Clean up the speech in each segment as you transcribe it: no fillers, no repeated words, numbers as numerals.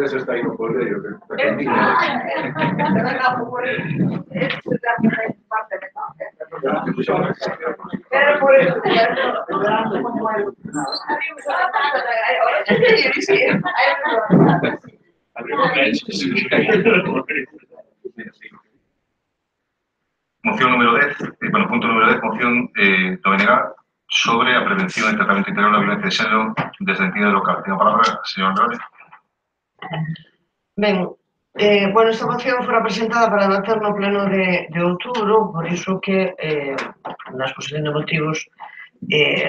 Eso está ahí por ello. Moción número 10, bueno, punto número 10, moción do BNG sobre a prevención e tratamento integral da violencia de xénero desde a entidade local. Ten a palabra, señor Andrade. Ben, bueno, esta moción fora presentada para debater no pleno de outubro, por iso que na exposición de motivos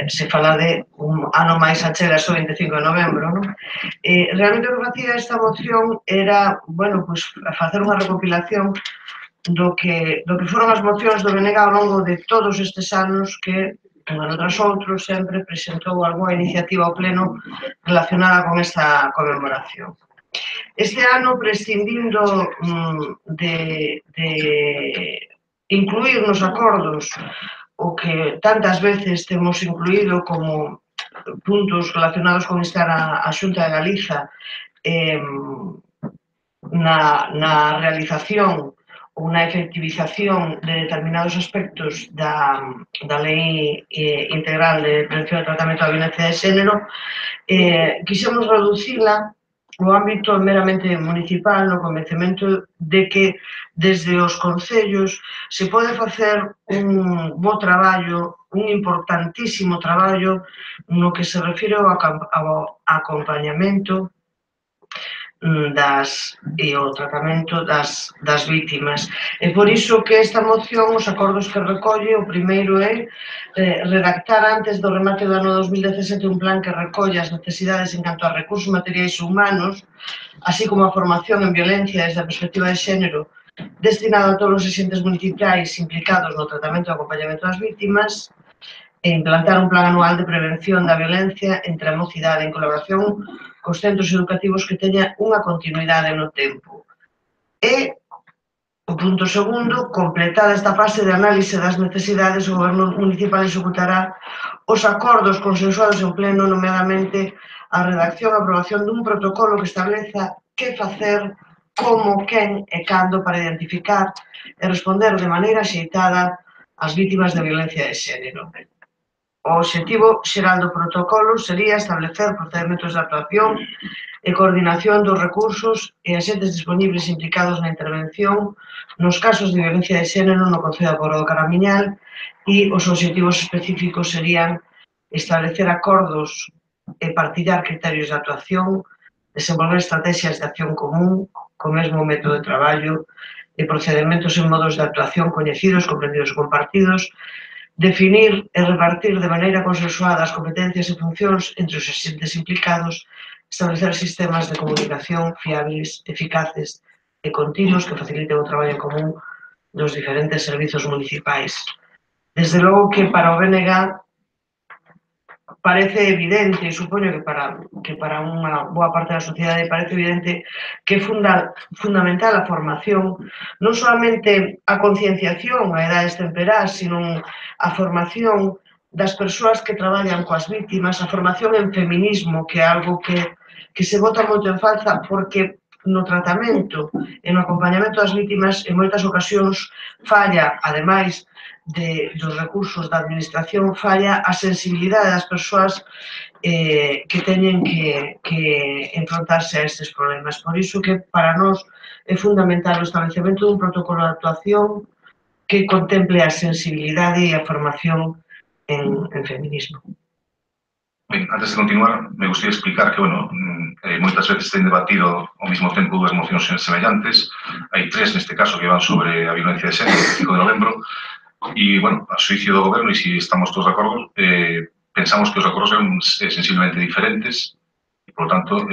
se fala de un ano máis achega o 25 de novembro, non? Realmente o que facía esta moción era, bueno, pues, facer unha recopilación do que foron as mocións do BNG ao longo de todos estes anos que, un ano tras outro, sempre presentou algunha iniciativa ao pleno relacionada con esta conmemoración. Este ano, prescindindo de incluir nos acordos o que tantas veces temos incluído como puntos relacionados con instar a Xunta de Galiza na realización ou na efectivización de determinados aspectos da Lei Integral de Prevención e Tratamento da Violencia de Xénero, quixemos reducila ao ámbito meramente municipal, no convencemento de que desde os concellos se pode facer un bo traballo, un importantísimo traballo no que se refire ao acompañamento e o tratamento das vítimas. E por iso que esta moción, os acordos que recolle, o primeiro é redactar antes do remate do ano 2017 un plan que recolle as necesidades en canto a recursos materiais e humanos, así como a formación en violencia desde a perspectiva de xénero destinado a todos os axentes municipais implicados no tratamento e acompañamento das vítimas, e implantar un plan anual de prevención da violencia entre a mocidade en colaboración cos centros educativos que teña unha continuidade no tempo. E, o punto segundo, completada esta fase de análise das necesidades, o Goberno municipal executará os acordos consensuados en pleno, nomeadamente a redacción e aprobación dun protocolo que estableza que facer, como, quen e cando para identificar e responder de maneira axeitada ás vítimas de violencia de xénero. O obxectivo xeral do protocolo sería establecer procedementos de actuación e coordinación dos recursos e axentes dispoñibles implicados na intervención nos casos de violencia de xénero no concello da Pobra do Caramiñal, e os obxectivos específicos serían establecer acordos e partillar criterios de actuación, desenvolver estrategias de acción común co mesmo método de traballo e procedementos e modos de actuación coñecidos, comprendidos e compartidos, definir e repartir de maneira consensuada as competencias e funcións entre os axentes implicados, establecer sistemas de comunicación fiables, eficaces e continuos que faciliten o traballo común dos diferentes servizos municipais. Desde logo que para o BNG parece evidente, e supoño que para unha boa parte da sociedade parece evidente que é fundamental a formación, non solamente a concienciación a edades temperás, sino a formación das persoas que traballan coas vítimas, a formación en feminismo, que é algo que se bota moito en falta porque no tratamento e no acompañamento das vítimas en moitas ocasións falla, ademais dos recursos da administración, falla a sensibilidade das persoas que teñen que enfrontarse a estes problemas. Por iso que para nós é fundamental o establecemento dun protocolo de actuación que contemple a sensibilidade e a formación en feminismo. Ben, antes de continuar, me gustaría explicar que, bueno, moitas veces ten debatido ao mesmo tempo dúas mocións semellantes. Hai tres, neste caso, que van sobre a violencia de xénero, o 5 de novembro, e, bueno, a xuicio do Goberno, e se estamos todos de acordo, pensamos que os acordos son sensiblemente diferentes, e, por tanto,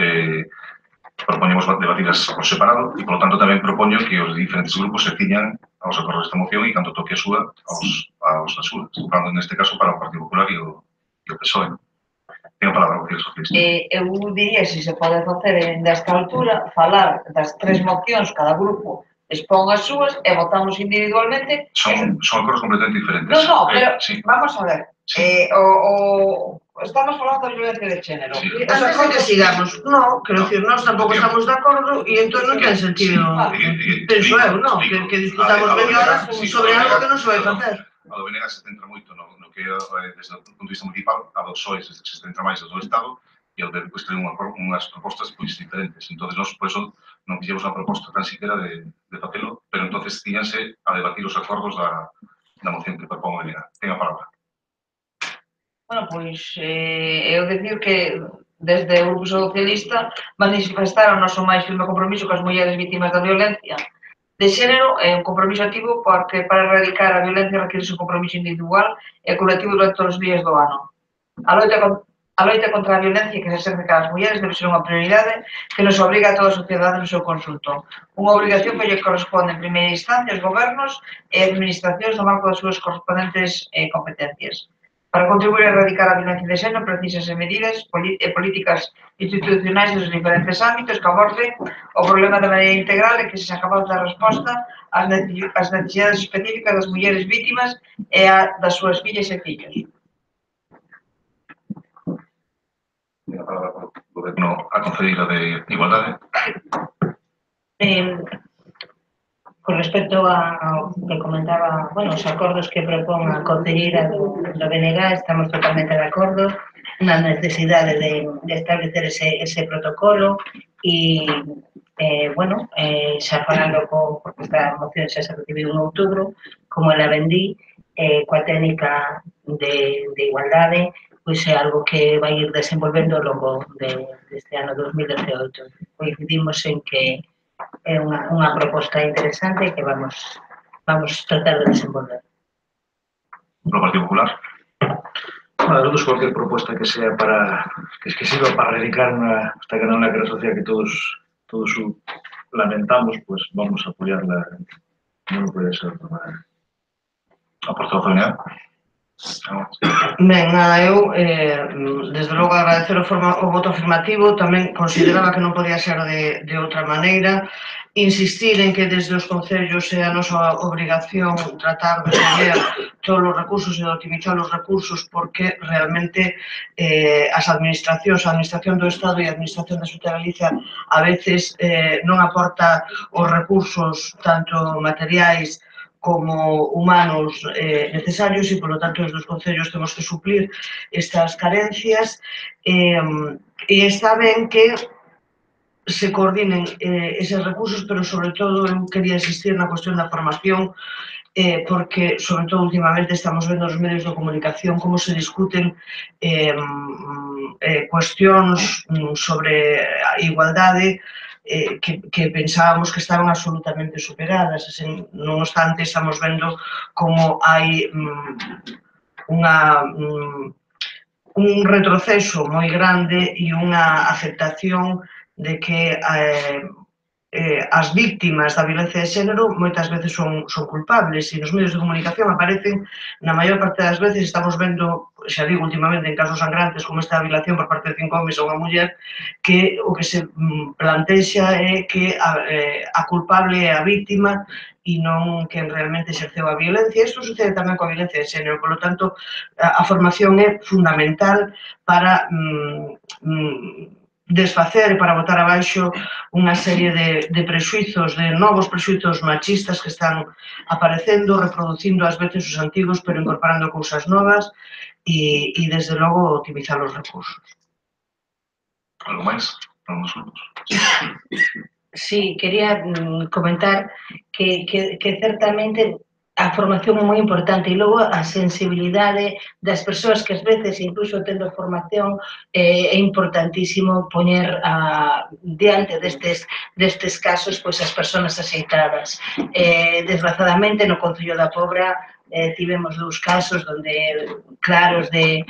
proponemos debatidas por separado, e, por tanto, tamén propoño que os diferentes grupos se ciñan aos acordos desta moción e, canto toque a súa, aos da súa. Estou falando, neste caso, para o Partido Popular e o PSOE. Ten a palabra, García Socialista. Eu diría, se se pode facer nesta altura, falar das tres mocións, cada grupo expón as súas e votamos individualmente. Son acordos completamente diferentes. No, pero sí. vamos a ver. Sí. Estamos falando de violencia de género. Sí. Antes de que sigamos, no, quero dicir, nós tampouco estamos de acordo e entón non ten sentido, penso eu, no, que discutamos mellor sobre algo que non se vai facer. A do BNG se centra moito no que desde o punto de vista municipal, a do PSOE se centra máis do Estado e ao de pois ten unhas propostas pois diferentes. Entón, nós, por eso, non fixemos unha proposta tan siquiera de facelo, pero entonces tíñanse a debatir os acordos da moción que propón o BNG. Ten a palabra. Bueno, pois, eu dicir que desde o Grupo Socialista manifestar o noso máis firme compromiso coas mulleres vítimas da violencia de xénero é un compromiso activo porque para erradicar a violencia require un compromiso individual e colectivo durante todos os días do ano. A loita contra a violencia que se exerce cara as mulleres debe ser unha prioridade que nos obriga a toda a sociedade no seu conxunto. Unha obrigación que lle corresponde en primeira instancia aos gobernos e administracións no marco das súas correspondentes competencias. Para contribuir a erradicar a violencia de xénero precisase medidas e políticas institucionais dos diferentes ámbitos que aborden o problema de maneira integral e que se capaz de dar resposta ás necesidades específicas das mulleres vítimas e das súas fillas e fillos. Ten a palabra o Goberno, a Conselleira de Igualdade. Con respecto ao que comentaba, os acordos que propón a Conselleira do BNG, estamos totalmente de acordo na necesidade de establecer ese protocolo e, xa falando porque esta moción xa se recibiu en outubro, como ela vendí, coa técnica de igualdade, pois é algo que vai ir desenvolvendo ao longo deste ano 2018. Coincidimos en que é unha proposta interesante que vamos tratar de desenvolver. Pro Partido Popular. Nosotros cualquier propuesta que sea que sirva para erradicar esta gran lacra social que todos lamentamos, pues vamos a apoyarla. No puede ser de otra manera. A portavoz da Ben, nada, eu, desde logo, agradecer o voto afirmativo, tamén consideraba que non podía ser de outra maneira, insistir en que desde os concellos é a nosa obrigación tratar de poñer todos os recursos e de optimizar os recursos porque realmente as administracións, a administración do Estado e a administración da Xunta de Galicia a veces non aporta os recursos tanto materiais como humanos necesarios e, polo tanto, os dos concellos temos que suplir estas carencias e está ben que se coordinen eses recursos, pero, sobre todo, eu quería insistir na cuestión da formación porque, sobre todo, últimamente estamos vendo nos medios de comunicación como se discuten cuestións sobre a igualdade que pensábamos que estaban absolutamente superadas. Non obstante, estamos vendo como hai un retroceso moi grande e unha aceptación de que as víctimas da violencia de xénero moitas veces son culpables e nos medios de comunicación aparecen, na maior parte das veces estamos vendo, xa digo últimamente en casos sangrantes como esta violación por parte de 5 homes a unha muller, que o que se plantexa é que a culpable é a víctima e non quen realmente exerceu a violencia. Isto sucede tamén coa violencia de xénero, polo tanto a formación é fundamental para desfacer e para botar abaixo unha serie de prexuizos, de novos prexuizos machistas que están aparecendo, reproducindo ás veces os antigos, pero incorporando cousas novas e desde logo, optimizar os recursos. Algo máis? Algúns grupos? Sí, quería comentar que certamente a formación é moi importante e logo a sensibilidade das persoas que ás veces, incluso tendo formación, é importantísimo poñer diante destes casos as persoas axeitadas. Desgrazadamente, no Concello da Pobra tivemos 2 casos claros de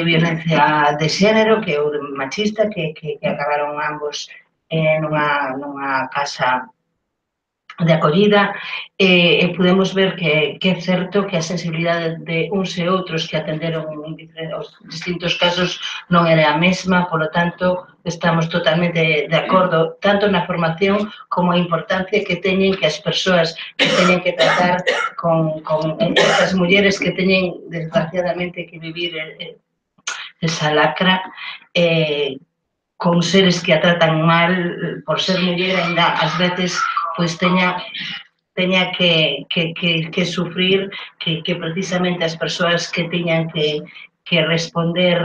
violencia de xénero, que é o machista, que acabaron ambos nunha casa de acollida, e podemos ver que é certo que a sensibilidade de uns e outros que atenderon os distintos casos non era a mesma, polo tanto, estamos totalmente de acordo tanto na formación como a importancia que teñen que as persoas que teñen que tratar con estas mulleres que teñen, desgraciadamente, que vivir esa lacra, con seres que a tratan mal, por ser muller, ainda ás veces pois teña que sufrir que precisamente as persoas que teñan que responder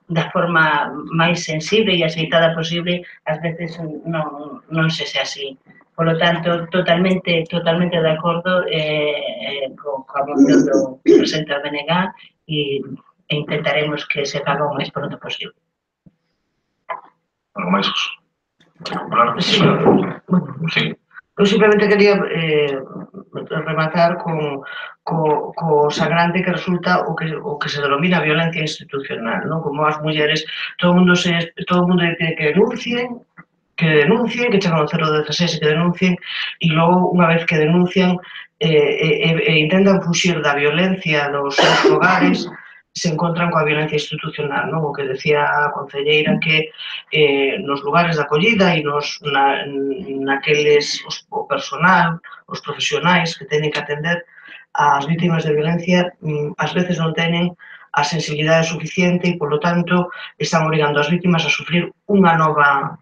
da forma máis sensible e aceitada posible, ás veces non se xe así. Por lo tanto, totalmente de acordo coa moción do presidente da BNG e intentaremos que se faga o máis pronto posible. Algo máis? Sí. Sí. Eu simplemente quería rematar co sangrante que resulta o que se denomina violencia institucional, non? Como as mulleres, todo o mundo pide que denuncien, que chegan ao 016 e que denuncien, e logo, unha vez que denuncian, intentan fuxir da violencia dos seus fogares, se encontran coa violencia institucional, non? O que decía a concelleira que nos lugares de acollida e naqueles o personal, os profesionais que teñen que atender as vítimas de violencia ás veces non teñen a sensibilidade suficiente e, polo tanto, están obrigando as vítimas a sufrir unha nova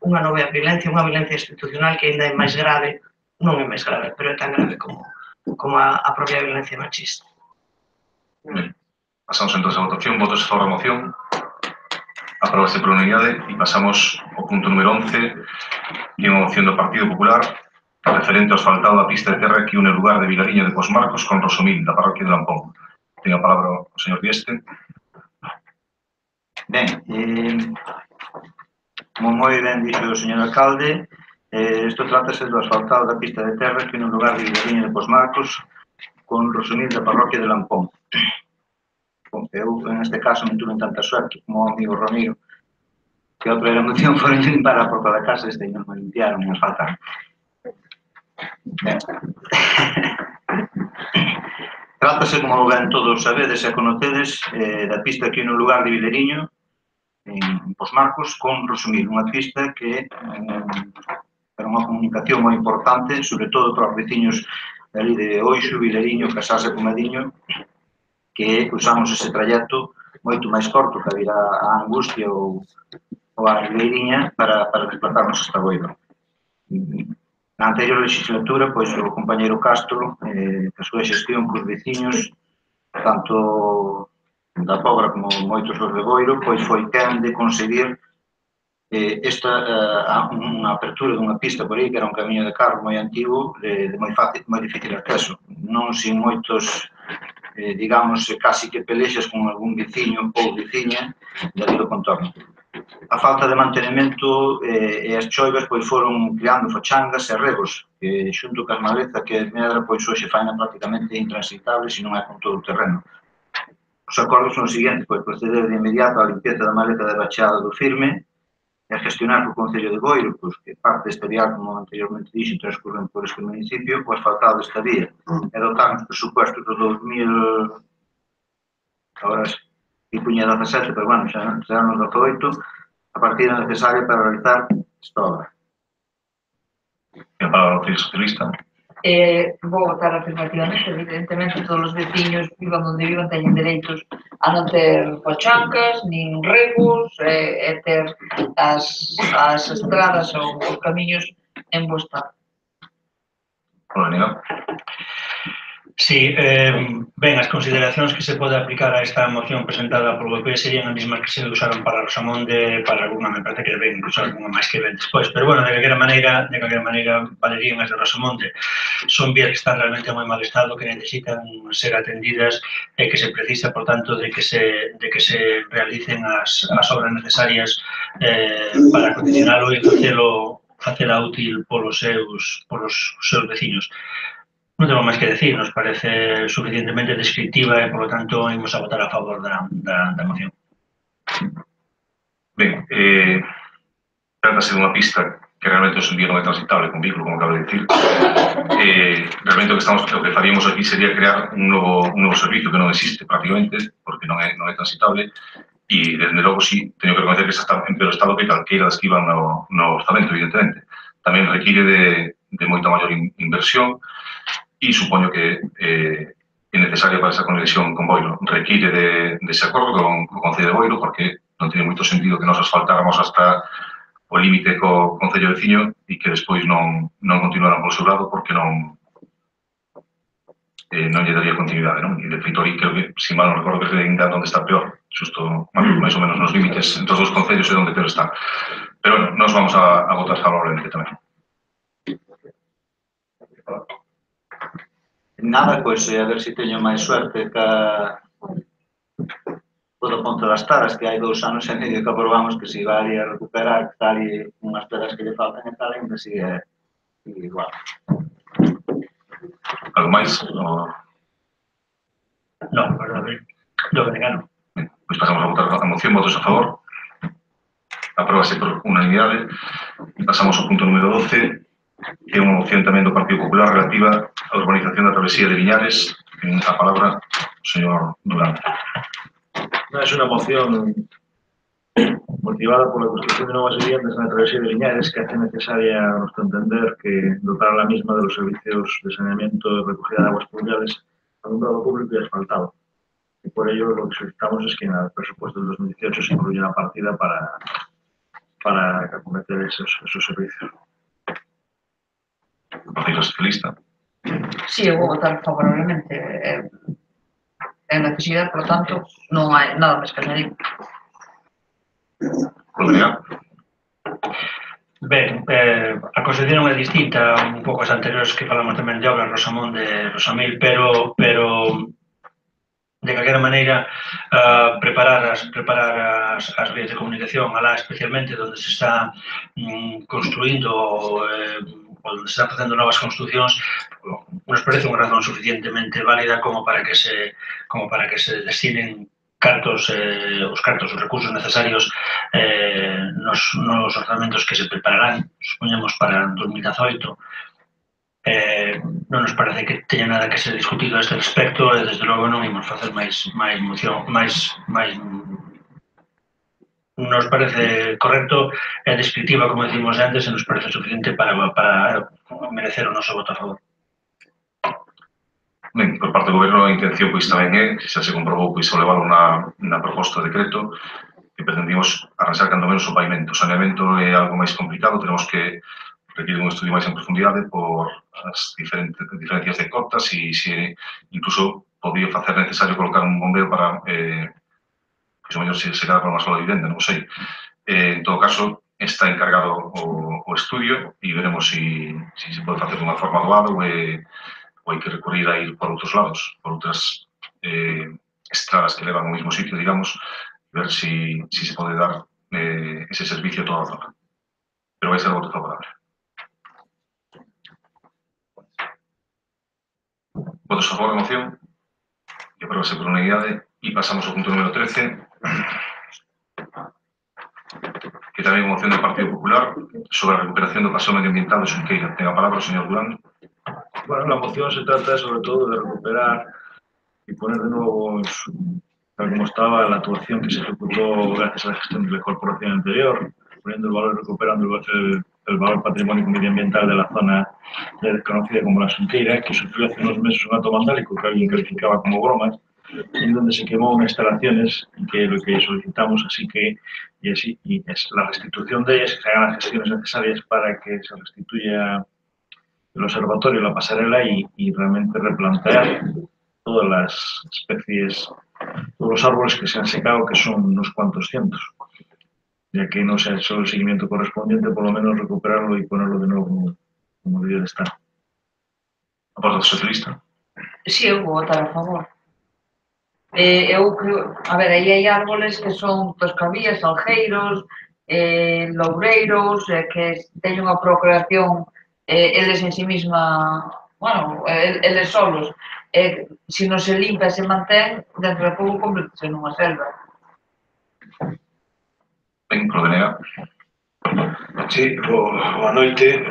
violencia, unha violencia institucional que ainda é máis grave, non é máis grave, pero é tan grave como a propia violencia machista. Ben, pasamos entonces a votación. Votos a favor da moción. Aprobase por unanimidade e pasamos ao punto número 11, que é unha moción do Partido Popular referente ao asfaltado da pista de terra que une o lugar de Vilariño de Posmarcos con Rosomil, da parroquia de Lampón. Ten a palabra o señor Dieste. Ben, como moi ben dixo o señor alcalde, isto trátase do asfaltado da pista de terra que une o lugar de Vilariño de Posmarcos con Rosomil, da parroquia de Lampón. Eu, en este caso, non tuve tanta suerte como o amigo Ramiro, que outra era moción foron limpar a porta da casa, este non me limpiaron, me faltaron. Ben. Trátase, como ben todos sabedes e conocedes, da pista que une o lugar de Vilariño, en Posmarcos, con Rosomil, unha pista que era unha comunicación moi importante, sobre todo para os veciños ali de Oixo, Vilariño, Casas e Pomadiño, que usamos ese trayecto moito máis corto que a vir a Angustia ou a Ribeiriña para desplazarnos hasta Boiro. Na anterior legislatura, pois, o compañeiro Castro, a súa xestión cos veciños, tanto da Pobra como moitos dos de Boiro, pois foi quen de conseguir unha apertura dunha pista por aí, que era un camiño de carro moi antigo, de moi difícil acceso. Non sin moitos, digamos, casi que pelexas con algún veciño ou veciña dali do contorno. A falta de mantenimento e as choivas pois foron creando fachangas e regos, que xunto cas maleza que medra pois hoxe faina prácticamente intransitable se non é con todo o terreno. Os acordos son os seguintes, pois proceder de inmediato á limpieza da maleza de bacheada do firme e a gestionar co Concello de Boiro, pois que parte desta vía, como anteriormente dixo, transcorren por este municipio, o asfaltado desta vía, e dotar nos presupuestos do 2000, agora que puña 17, pero bueno, xa nos 18, a partida necesaria para realizar esta obra. Ten a palabra o Partido Socialista. Vou votar afirmativamente, evidentemente todos os veciños, vivan onde vivan, teñen dereitos a non ter pochancas, nin regos, e ter as estradas ou os camiños en bo estado. Hola, Sí, ben, as consideracións que se pode aplicar a esta moción presentada polo PP serían as mesmas que se usaron para Rosamonde, para alguna, me parece que ven, incluso alguna máis que ven despois, pero bueno, de calquera maneira valerían as de Rosamonde. Son vías que están realmente en moi mal estado, que necesitan ser atendidas e que se precisa, por tanto, de que se realicen as obras necesarias para condicionalo e facela útil polos seus veciños. Non tengo máis que decir, nos parece suficientemente descriptiva e, polo tanto, imos a votar a favor da moción. Ben, trátase dunha pista que que realmente hoxe en día non é transitable con vehículo, como acabo de dicir. Realmente o que faríamos aquí sería crear un novo servicio que non existe prácticamente, porque non é transitable, e, desde logo, sí, teño que reconocer que está en peor estado que calqueira das que iban no orzamento, evidentemente. Tamén require de moita maior inversión e supoño que é necesaria para esa conexión con Boiro. Require dese acordo con o Concello de Boiro, porque non tiene moito sentido que nos asfaltáramos hasta o límite co Concello veciño e que despois non continuaran polo seu lado porque non lle daría continuidade, non? E de feito aí creo que, se mal non recordo, que é ainda onde está peor, xusto máis ou menos nos límites entre os dos concellos é onde peor está. Pero, bueno, nos vamos a votar favorablemente tamén. Nada, pois a ver se teño máis suerte do Ponte das Taras, que hai 2 anos e medio que aprobamos que se iba a recuperar, que tal e unhas pedras que lle faltan e tal, ainda sigue igual. Algo máis? Non, perdón, do que engano. Pois pasamos a votar a moción. Votos a favor. Apróbase por unanimidade. E pasamos ao punto número 12, que é unha moción tamén do Partido Popular relativa á urbanización da travesía de Viñares. Ten a palabra o señor Durán. Es una moción motivada por la construcción de nuevas viviendas en la travesía de Viñares, que hace necesaria, a nuestro entender, que dotar a la misma de los servicios de saneamiento y recogida de aguas pluviales, alumbrado público y asfaltado. Y por ello lo que solicitamos es que en el presupuesto del 2018 se incluya una partida para acometer esos servicios. O Partido Socialista. Sí, eu vou votar favorablemente. É necesidade, por tanto, non hai nada máis que añadir. Rodrigo. Ben, a consideración é distinta un pouco as anteriores que falamos tamén de obras Rosamón de Rosamil, pero de calquera maneira preparar as vías de comunicación alá, especialmente onde se está construindo ou onde se están facendo novas construcións, nos parece unha razón suficientemente válida como para que se destinen os recursos necesarios nos orzamentos que se prepararán, supoñemos, para 2018. Non nos parece que teña nada que ser discutido a este respecto e, desde logo, non imos facer máis moción, nos parece correcto e descriptiva, como decimos antes, e nos parece suficiente para merecer o noso voto a favor. Ben, por parte do Goberno a intención pois tamén é, que xa se comprobou, pois ao levar na proposta de decreto, que pretendimos arranxar cando menos o pavimento. O saneamento é algo máis complicado, tenemos que requiere un estudio máis en profundidade por as diferencias de cotas e se incluso podía facer necesario colocar un bombeo para que o mellor se queda para unha sola vivenda, non sei. En todo caso, está encargado o estudio e veremos se se pode facer de unha forma doada ou hai que recurrir a ir por outros lados, por outras estradas que levan ao mesmo sitio, digamos, ver se se pode dar ese servicio a toda a zona. Pero vai ser voto favorable. Votos a favor da moción? E apróbase por unanimidade. E pasamos ao punto número 13, que tamén é unha moción do Partido Popular sobre a recuperación do paseo medioambiental de Xunqueira. Ten a palabra o señor Durán. Bueno, la moción se trata sobre todo de recuperar y poner de nuevo, tal como estaba, la actuación que se ejecutó gracias a la gestión de la corporación anterior, poniendo el valor, recuperando el valor patrimónico medioambiental de la zona ya desconocida como la Xunqueira, que sufrió hace unos meses un acto vandálico que alguien calificaba como bromas, en donde se quemó instalaciones y que lo que solicitamos es la restitución de ellas, que se hagan las gestiones necesarias para que se restituya el observatorio, la pasarela y realmente replantear todas las especies, todos los árboles que se han secado, que son unos cuantos cientos. Ya que no se ha hecho el seguimiento correspondiente, por lo menos recuperarlo y ponerlo de nuevo como debía de estar. A Partido Socialista. Sí, eu vou votar a favor. Eu creo, a ver, aí hai árboles que son toscavías, salgueiros, loureiros, que teñen unha procreación eles en sí misma, bueno, eles solos, se non se limpa e se mantén, dentro de pouco convertese nunha selva. Ben, Rodrigo. Sí, boa noite.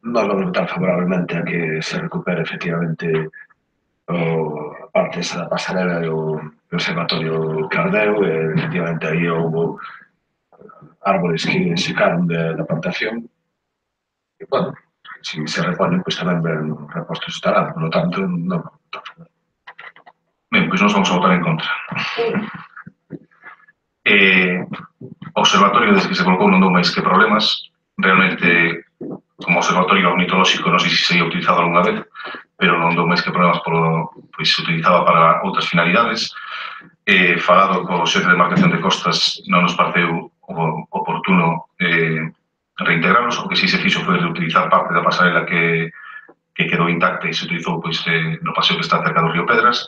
Non vamos votar favorablemente a que se recupere efectivamente a parte esa da pasarela e o observatorio Cardeo, e efectivamente aí houve árbores que secaron da plantación e, bueno, se se reponen, pois tamén ben repostos estarán, por lo tanto, non vamos votar favorablemente. Ben, pois nós vamos a votar en contra. O observatorio desde que se colocou non dou máis que problemas. Realmente, como observatorio ornitolóxico, non sei se sería utilizado algunha vez, pero non dou máis que problemas pois se utilizaba para outras finalidades. Falado co xefe de marcación de costas, non nos pareceu oportuno reintegrarlos. O que sí se fixo foi reutilizar parte da pasarela que quedou intacta e se utilizou pois, no paseo que está cerca do río Pedras.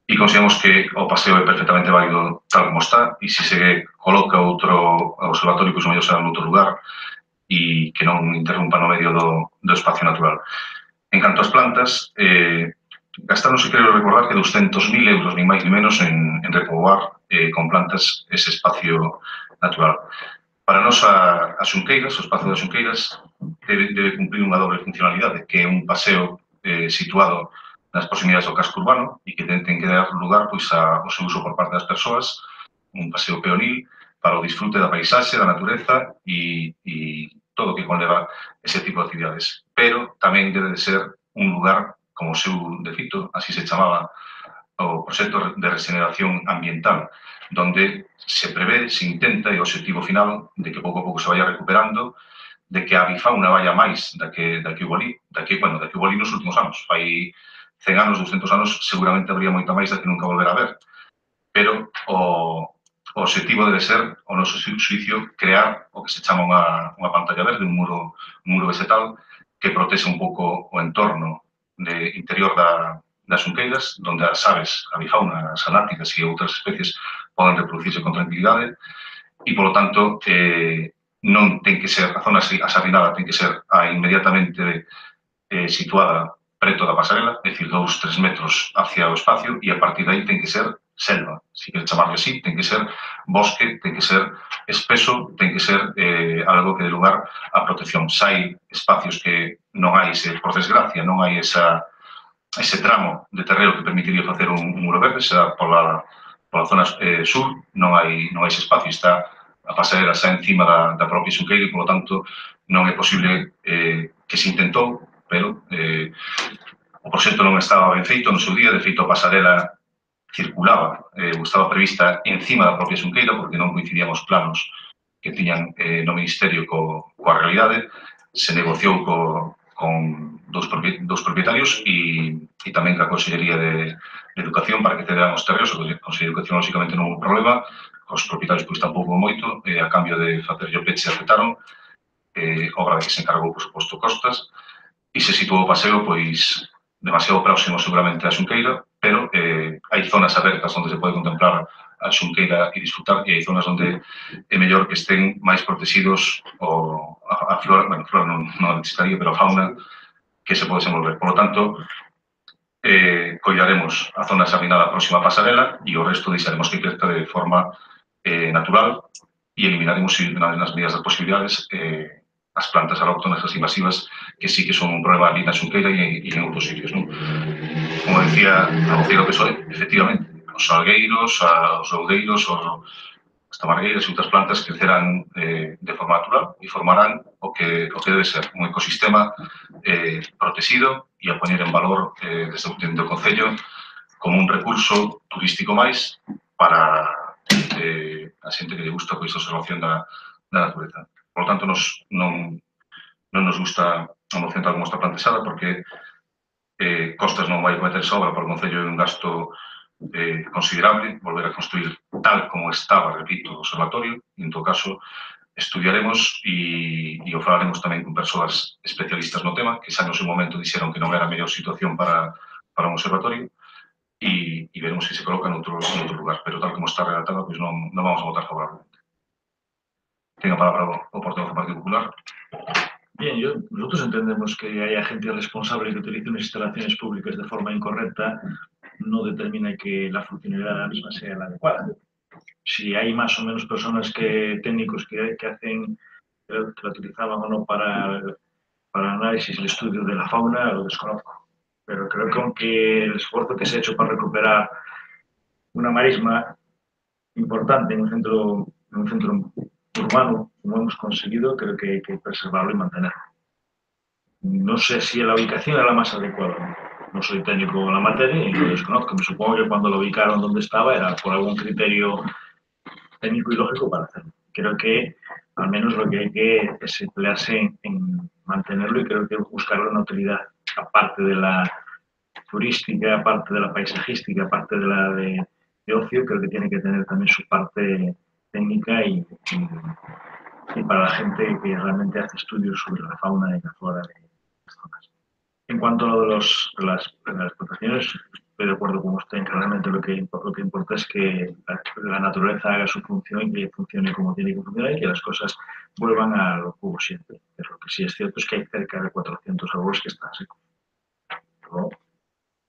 E consideramos que o paseo é perfectamente válido tal como está, e se se coloca outro observatorio, pois o mellor será noutro lugar e que non interrumpa no medio do espacio natural. En canto ás plantas, gastáronse, quero recordar, que 200.000 euros, ni máis ni menos, en repoboar con plantas ese espacio natural. Para nós, a Xunqueiras, o espazo das Xunqueiras, debe cumprir unha doble funcionalidade, que é un paseo situado nas proximidades do casco urbano e que ten que dar lugar pois, ao seu uso por parte das persoas, un paseo peonil para o disfrute da paisaxe, da natureza e todo o que conleva ese tipo de actividades. Pero tamén debe de ser un lugar, como o seu defito, así se chamaba o proxecto de regeneración ambiental, donde se prevé, se intenta, e o objetivo final, de que pouco a pouco se vaya recuperando, de que a avifauna vaya máis da que hubo ali, da que hubo ali nos últimos anos. Fai 100 anos, 200 anos, seguramente habría moita máis da que nunca volver a ver. Pero o objetivo debe ser, o noso xuicio, crear o que se chama unha pantalla verde, un muro vegetal, que protexa un pouco o entorno interior das Xunqueiras, donde as aves, a avifauna, as alácticas e outras especies poden reproducirse con tranquilidade, e, polo tanto, non ten que ser, a zona asardinada ten que ser inmediatamente situada preto da pasarela, é dicir, 2-3 metros hacia o espacio, e a partir de aí ten que ser selva, se quere chamarle así, ten que ser bosque, ten que ser espeso, ten que ser algo que dé lugar á protección. Se hai espacios que non hai, por desgracia, non hai ese tramo de terreo que permitiría facer un muro verde, será pola zona sur, non hai ese espacio, está a pasarela xa encima da propia Xunqueira e, polo tanto, non é posible que se intentou, pero o proxecto non estaba ben feito no seu día. De feito, a pasarela circulaba, estaba prevista encima da propia Xunqueira, porque non coincidían os planos que tiñan no Ministerio coa realidade. Se negociou con dous propietarios e tamén ca Consellería de Educación para que cederan os terreos. O Consellería de Educación, lógicamente, non houve problema, os propietarios pois tampouco moito, a cambio de facer o peche aceptaron, obra de que se encargou, por suposto, Costas, e se situou o paseo pois demasiado próximo seguramente á Xunqueira, pero hai zonas abertas onde se pode contemplar a Xunqueira e disfrutar, e hai zonas onde é mellor que estén máis protegidos a flora, bueno, a flora non necesitaría, pero a fauna que se pode desenvolver. Por lo tanto, collaremos a zona examinada próxima a pasarela e o resto deixaremos que crezca de forma natural e eliminaremos, nas medidas das posibilidades, as plantas autóctonas, as invasivas, que sí que son un problema ali na Xunqueira e en outros sitios. Como decía a voceira do PSOE, efectivamente, os salgueiros, os roudeiros, as tamargueiras e outras plantas crecerán de forma natural e formarán o que debe ser un ecosistema protegido e a poñer en valor desde o Concello como un recurso turístico máis para a xente que lle gusta a observación da natureza. Por lo tanto, non nos gusta a moción tal como está plantexada, porque Costas non vai cometer esa obra, por o Concello é un gasto considerable, volver a construir tal como estaba, repito, o observatorio, e en todo caso estudiaremos e o falaremos tamén con persoas especialistas no tema, que xa no seu momento dixeron que non era a mellor situación para un observatorio, e veremos se se coloca en outro lugar, pero tal como está redactada, pois non vamos a votar favorablemente. Ten a palabra o portavoz do Partido Popular. Bien, nosotros entendemos que haya gente responsable que utilice unas instalaciones públicas de forma incorrecta, no determina que la funcionalidad de la misma sea la adecuada. si hay más o menos personas técnicos que hacen, que la utilizaban o no para análisis y el estudio de la fauna, lo desconozco. Pero creo que aunque el esfuerzo que se ha hecho para recuperar una marisma importante en un centro urbano, como hemos conseguido, creo que hay que preservarlo y mantenerlo. No sé si la ubicación era la más adecuada. No soy técnico en la materia y lo desconozco. Me supongo que cuando lo ubicaron donde estaba era por algún criterio técnico y lógico para hacerlo. Creo que al menos lo que hay que es emplearse en mantenerlo y creo que buscarle una utilidad, aparte de la turística, aparte de la paisajística, aparte de la de ocio, creo que tiene que tener también su parte técnica y para la gente que realmente hace estudios sobre la fauna y la flora de las zonas. En cuanto a lo de las explotaciones, estoy de acuerdo con usted en que realmente lo que importa es que la naturaleza haga su función y que funcione como tiene que funcionar y que las cosas vuelvan a lo que hubo siempre. Pero lo que sí es cierto es que hay cerca de 400 árboles que están secos. Pero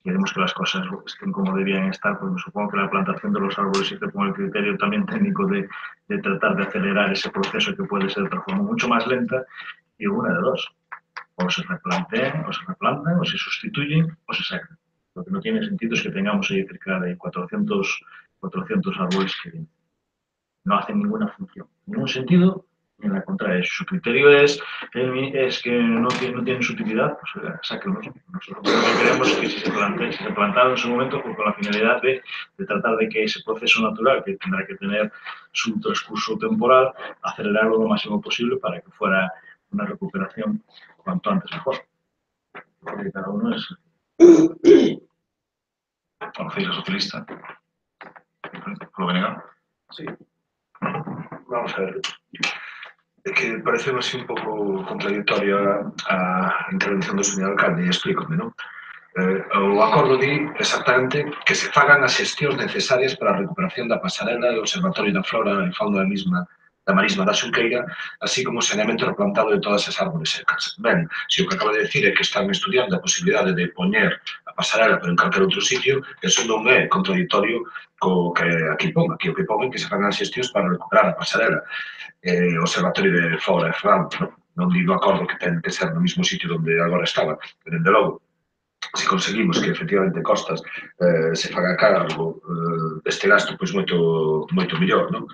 queremos que las cosas estén como debían estar, pues me supongo que la plantación de los árboles se hace con el criterio también técnico de tratar de acelerar ese proceso que puede ser de otra forma mucho más lenta y una de dos. O se replantean, o se replantan, o se sustituyen, o se sacan. Lo que no tiene sentido es que tengamos ahí cerca de 400 árboles que no hacen ninguna función. En ningún sentido, ni en la contraria. Si su criterio es que no tienen su utilidad, pues sáquenlos. Nosotros lo que queremos es que si se plantaron en su momento fue con la finalidad de tratar de que ese proceso natural, que tendrá que tener su transcurso temporal, acelerarlo lo máximo posible para que fuera una recuperación cuanto antes mejor. Porque cada uno es... ¿Conocéis la socialista? ¿Lo venega? Sí. Vamos a ver. É que parece así un pouco contradictoria a intervención do señor alcalde, e explícome, non? O acordo di exactamente que se fagan as xestións necesarias para a recuperación da pasarela e o observatorio da flora e fauna da marisma da Xunqueira, así como o saneamento replantado de todas as árboles secas. Ben, se o que acaba de decir é que están estudiando a posibilidade de poñer a pasarela pero en calquer outro sitio, eso non é contradictorio co que aquí pon. Aquí o que pon é que se fagan as xestións para recuperar a pasarela e o observatorio de flora e fauna. Non digo acordo que ten que ser no mismo sitio onde agora estaba, pero dende logo, se conseguimos que efectivamente Costas se faga cargo deste gasto, pois moito mellor, non?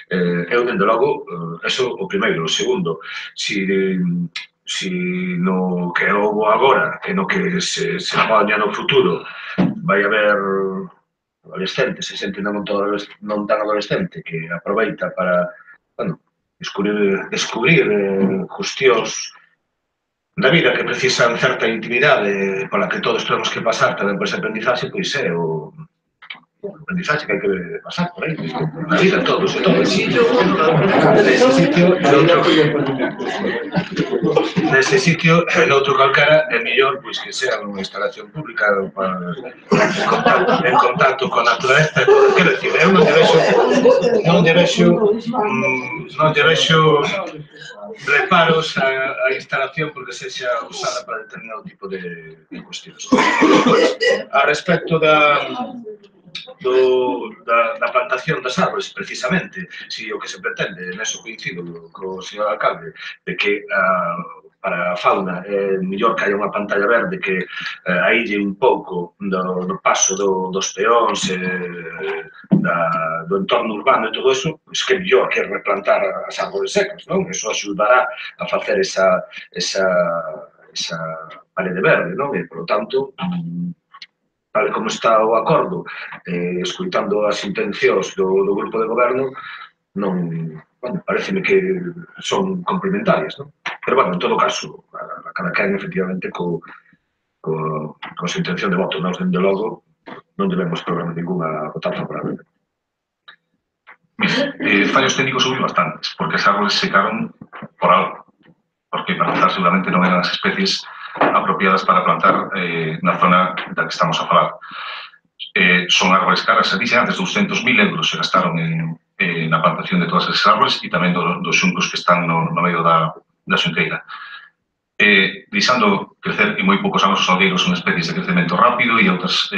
Eu, dende logo, eso o primeiro. O segundo, si no que houve agora e no que se poña no futuro vai haber adolescentes, se xente non tan adolescente que aproveita para, bueno, descubrir cuestións da vida que precisan certa intimidade pola que todos temos que pasar tamén por ese aprendizaxe, pois é o aprendizaxe que hai que pasar por aí, na vida todos e todos. Nese sitio, noutro calcara, é mellor pois que sea unha instalación pública en contacto con a naturaleza. Quero dicir, eu non lle vexo reparos a instalación porque sexa usada para determinado tipo de cuestións. A respecto da plantación das árboles, precisamente, si o que se pretende, neso coincido co señor alcalde, de que para a fauna é mellor que haya unha pantalla verde que aílle un pouco do paso dos peóns do entorno urbano e todo eso, pois que é mellor que replantar as árboles secas, non? Eso axudará a facer esa parede verde, non? E, por lo tanto, tal como está o acordo, escoitando as intencións do grupo de goberno, non, bueno, pareceme que son complementarias, non? Pero, bueno, en todo caso, a cada quen, efectivamente, coa súa intención de voto. Nós, dende logo, non debemos problema ningún a votar favorable. Fallos técnicos houve bastantes, porque as árboles secaron por algo. Porque, para empezar, seguramente non eran as especies apropiadas para plantar na zona da que estamos a falar. Son árboles caras, se dixe antes, 200.000 euros se gastaron na plantación de todas esas árboles e tamén dos xuncos que están no medio da Xunqueira. Deixando crecer en moi poucos anos os salgueiros son especies de crecemento rápido e outras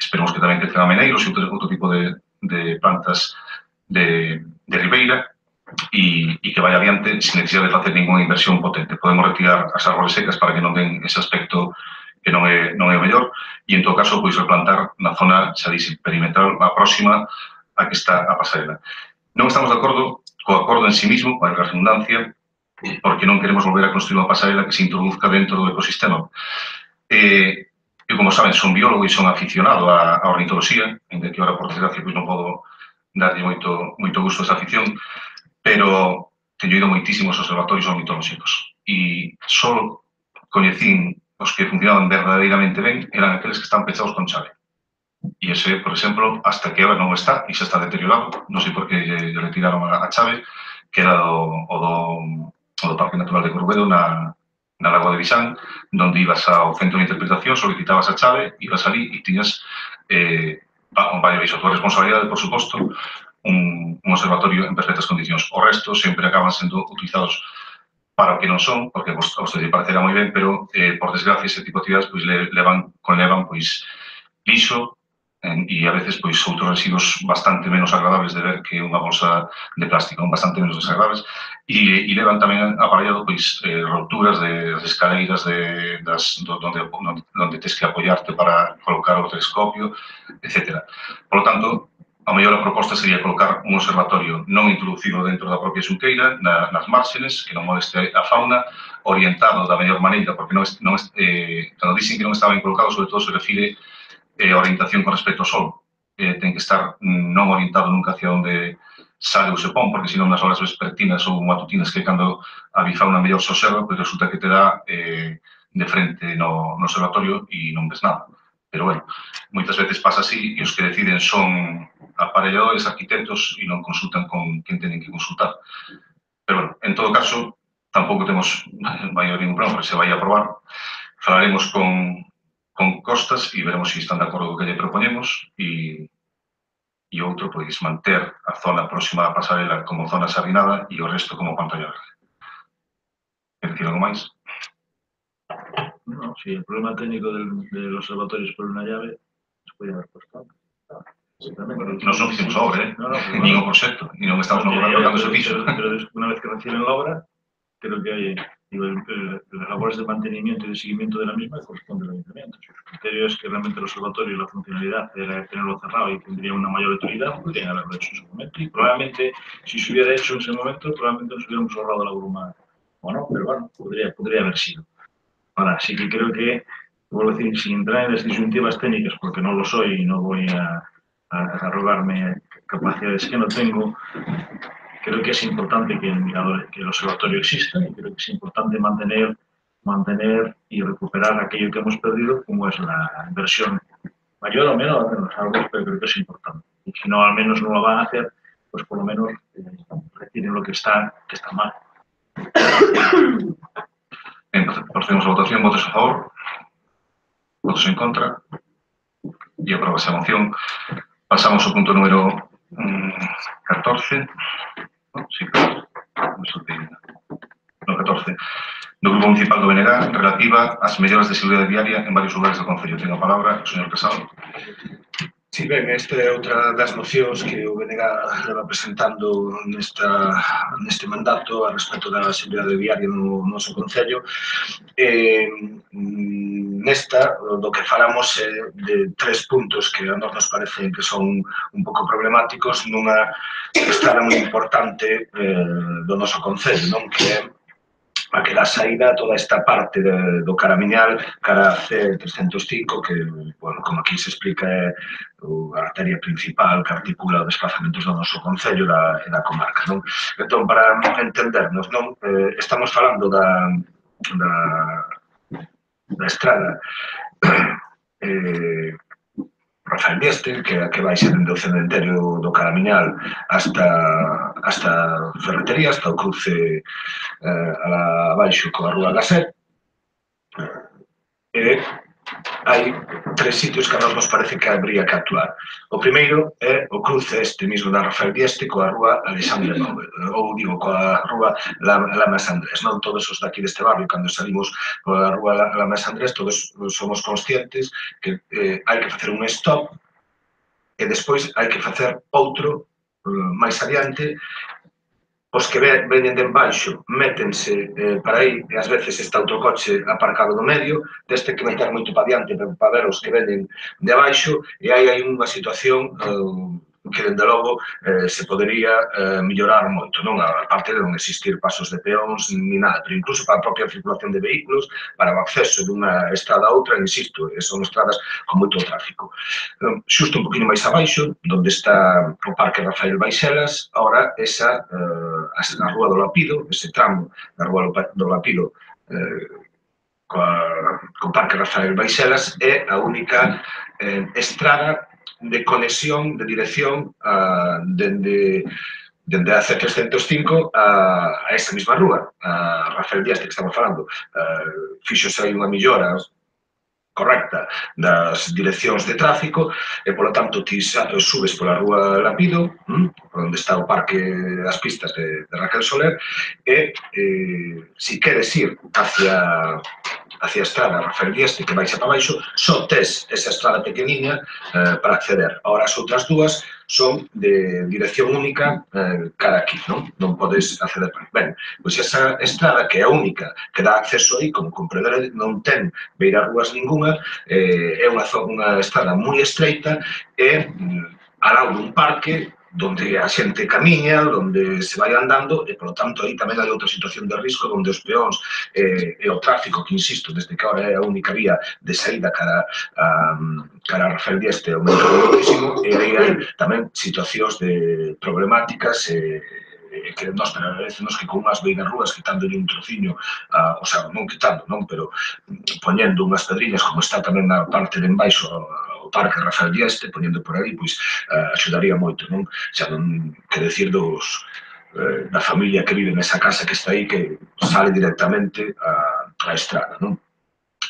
esperemos que tamén crecerán meneiros e outro tipo de de plantas de ribeira e que vai adiante sin necesidade de facer ninguna inversión potente. Podemos retirar as árbores secas para que non den ese aspecto que non é o mellor e, en todo caso, pois replantar na zona, xa dixen, perimetral, a próxima a que está a pasarela. Non estamos de acordo co acordo en sí mismo, coa redundancia, porque non queremos volver a construir unha pasarela que se introduzca dentro do ecosistema. Eu, como saben, son biólogo e son aficionado á ornitoloxía, ainda que ahora, por desgracia, pois non podo darlle moito gusto a esa afición, pero teño ido moitísimos observatorios ornitolóxicos e só coñecín os que funcionaban verdadeiramente ben eran aqueles que están pechados con chave. E ese, por exemplo, hasta que agora non está e xa está deteriorado, non sei por que lle retiraron a chave, que era o do Parque Natural de Corrubedo na Lagoa de Vixán, onde ibas ao centro de interpretación, solicitabas a chave, ibas ali e tiñas baixo a tua responsabilidade, por suposto, un observatorio en perfectas condicións. O resto sempre acaban sendo utilizados para o que non son, porque a vostede lle parecerá moi ben, pero, por desgracia, ese tipo de actividades conlevan lixo e a veces outros residuos bastante menos agradables de ver que unha bolsa de plástico, bastante menos desagradables, e levan tamén aparellado roturas das escaleiras onde tens que apoiarte para colocar o telescopio, etc. Por lo tanto, a mellor a proposta sería colocar un observatorio non introducido dentro da propia xunqueira, nas márgenes, que non moleste a fauna, orientado da mellor maneira, porque cando dixen que non estaba ben colocado, sobre todo se refire a orientación con respecto ao sol. Ten que estar non orientado nunca hacia onde sale ou se pon, porque senón nas horas vespertinas ou matutinas, que cando a bifauna mellor se observa, pois resulta que te dá de frente no observatorio e non ves nada. Pero, bueno, moitas veces pasa así e os que deciden son aparelladores, arquitectos e non consultan con quen teñen que consultar. Pero, bueno, en todo caso, tampouco temos maior ningún problema, porque se vai a aprobar. Falaremos con Costas e veremos se están de acordo co que lle propoñemos e outro, pois, manter a zona próxima á pasarela como zona sardinada e o resto como pantalla verde. Quer dicir algo máis? No, si el problema técnico del observatorio es por una llave, se podía haber puesto antes. Nos non fixemos a obra, nin o proxecto, e non estamos no goberno cando se fixo. Pero una vez que reciben la obra, creo que hay las labores de mantenimiento y de seguimiento de la misma corresponde al ayuntamiento. Si su criterio es que realmente el observatorio y la funcionalidad era tenerlo cerrado y tendría una mayor utilidad, podrían haberlo hecho en su momento. Y probablemente, si se hubiera hecho en ese momento, probablemente nos hubiéramos ahorrado la bruma o no, pero bueno, podría haber sido. Ahora, sí que creo que, vuelvo a decir, sin entrar en las disyuntivas técnicas, porque no lo soy y no voy a arrogarme capacidades que no tengo, creo que es importante que el observatorio exista y creo que es importante mantener y recuperar aquello que hemos perdido, como es la inversión mayor o menor en los árboles, pero creo que es importante. Y si no, al menos no lo van a hacer, pues por lo menos retiren lo que está mal. Procedemos a votación. Votos a favor, votos en contra e aprobase a moción. Pasamos ao punto número 14. Sí, no 14, do Grupo Municipal do BNG, relativa ás melloras de seguridade viaria en varios lugares do Concello. Ten a palabra o señor Casado. Sí, ben, esta é outra das mocións que o BNG leva presentando neste mandato a respecto da seguridade viaria no noso Concello. Nesta, do que falamos é de 3 puntos que a nós nos parecen que son un pouco problemáticos nunha estrada moi importante do noso Concello, non? Que é a que dá saída a toda esta parte do Caramiñal cara a C305, que, bueno, como aquí se explica, é a arteria principal que articula os desplazamentos do noso Concello e da comarca, non? Entón, para entendernos, non? Estamos falando da estrada Rafael Dieste, que vai ser dende o cementerio do Caramiñal hasta Ferretería, hasta o cruce abaixo coa Rúa Gasset. E hai 3 sitios que a nos parece que habría que actuar. O primeiro é o cruce este mismo da Rafael Dieste coa Rúa Alexandre Nove, ou digo, coa Rúa Lamas Andrés. Non todos os daqui deste barrio, cando salimos coa Rúa Lamas Andrés, todos somos conscientes que hai que facer un stop e despois hai que facer outro máis adiante. Os que veñen de embaixo métense para aí e ás veces está outro coche aparcado no medio, deste que meter moito para adiante para ver os que veñen de abaixo, e aí hai unha situación que, dende logo, se podería mellorar moito, non? A parte de non existir pasos de peóns ni nada, pero incluso para a propia circulación de vehículos, para o acceso dunha estrada a outra, insisto, son estradas con moito tráfico. Xusto un poquinho máis abaixo, onde está o Parque Rafael Baixelas, ahora esa, a Rúa do Lapido, ese tramo da Rúa do Lapido co Parque Rafael Baixelas, é a única estrada de conexión, de dirección dende a C305 a esa mesma rúa, a Rafael Dieste que estamos falando. Fíxose aí unha millora correcta das direccións de tráfico e, polo tanto, ti subes pola Rúa Lapido, onde está o parque das pistas de Raquel Soler, e se queres ir hacia a estrada Rafael Dieste, que vais para baixo, só tes esa estrada pequeniña para acceder. Ahora as outras dúas son de dirección única cara aquí, non podes acceder para aí. Ben, pois esa estrada, que é a única que dá acceso aí, como comprender, non ten beirarrúas ninguna, é unha estrada moi estreita e ao lado dun parque onde a xente camiña, onde se vai andando e, polo tanto, aí tamén hai outra situación de risco onde os peóns e o tráfico, que, insisto, desde que ahora é a única vía de saída cara a Rafael Dieste, aumentou muchísimo, e aí hai tamén situacións de problemáticas que nós parecemos que con unhas beirarrúas quitándolle un trociño, o sea, non quitando, non, pero poñendo unhas pedriñas, como está tamén na parte de embaixo o Parque Rafael Dieste, poñendo por aí, pois axudaría moito, non? Xa non que decir da familia que vive nesa casa que está aí, que sale directamente á estrada, non?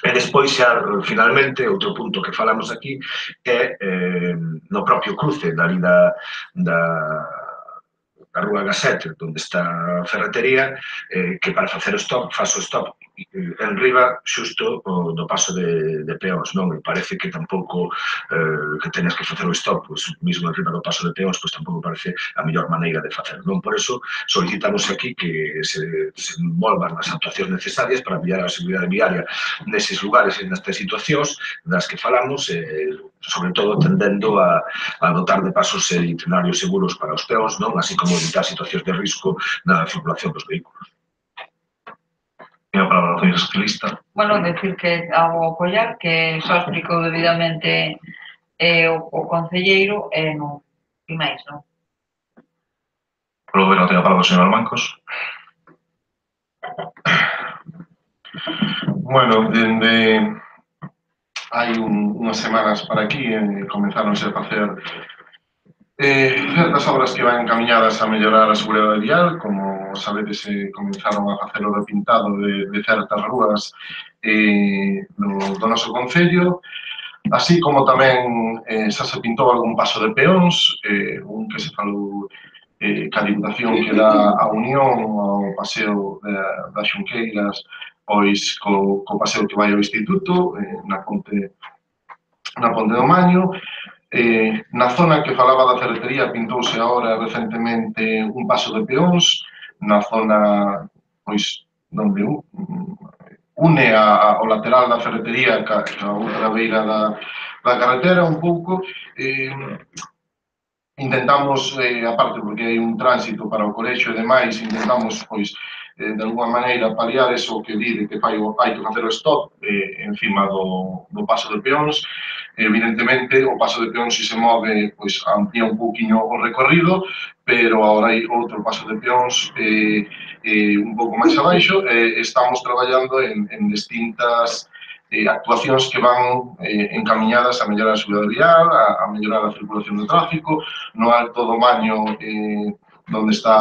E despois xa, finalmente, outro punto que falamos aquí é no propio cruce dali da Rúa Gasset, onde está a ferretería, que para facer o stop, faço o stop en riba xusto do paso de peóns, non? Me parece que tampouco que tenes que facer o stop, pois mesmo en riba do paso de peóns, pois tampouco parece a mellor maneira de facer, non? Por eso solicitamos aquí que se envolvan as actuacións necesarias para mellorar a seguridade viaria neses lugares e nestas situacións das que falamos, sobre todo tendendo a dotar de pasos e itinerarios seguros para os peóns, non? Así como evitar situacións de risco na circulación dos vehículos. Tiene a palabra la señora socialista. Bueno, decir que ao apoiar, que só explicou debidamente o concelleiro e non, e máis, non? Por lo menos, tenga a palabra o señor Almancos. Bueno, dende hai unhas semanas para aquí comenzáronse a facer certas obras que van encaminhadas a mellorar a seguridade vial, como sabedes, comenzaron a facer o repintado de certas rúas do noso concello, así como tamén xa se pintou algún paso de peóns, un que se falou ca Diputación que dá a Unión ao paseo das Xunqueiras, pois co paseo que vai ao Instituto, na ponte do Maño. Na zona que falaba da ferretería pintouse agora recentemente un paso de peóns, na zona pois onde une o lateral da ferretería ca outra beira da carretera un pouco. Intentamos, aparte porque hai un tránsito para o colexio e demais, intentamos, pois, de alguma maneira paliar eso que di de que hai que facer o stop encima do paso de peóns. Evidentemente, o paso de peóns, se se move, pois amplía un pouquiño o recorrido, pero agora hai outro paso de peóns un pouco máis abaixo e estamos traballando en distintas actuacións que van encamiñadas a mellorar a seguridade vial, a mellorar a circulación do tráfico, no Alto do Maño, onde está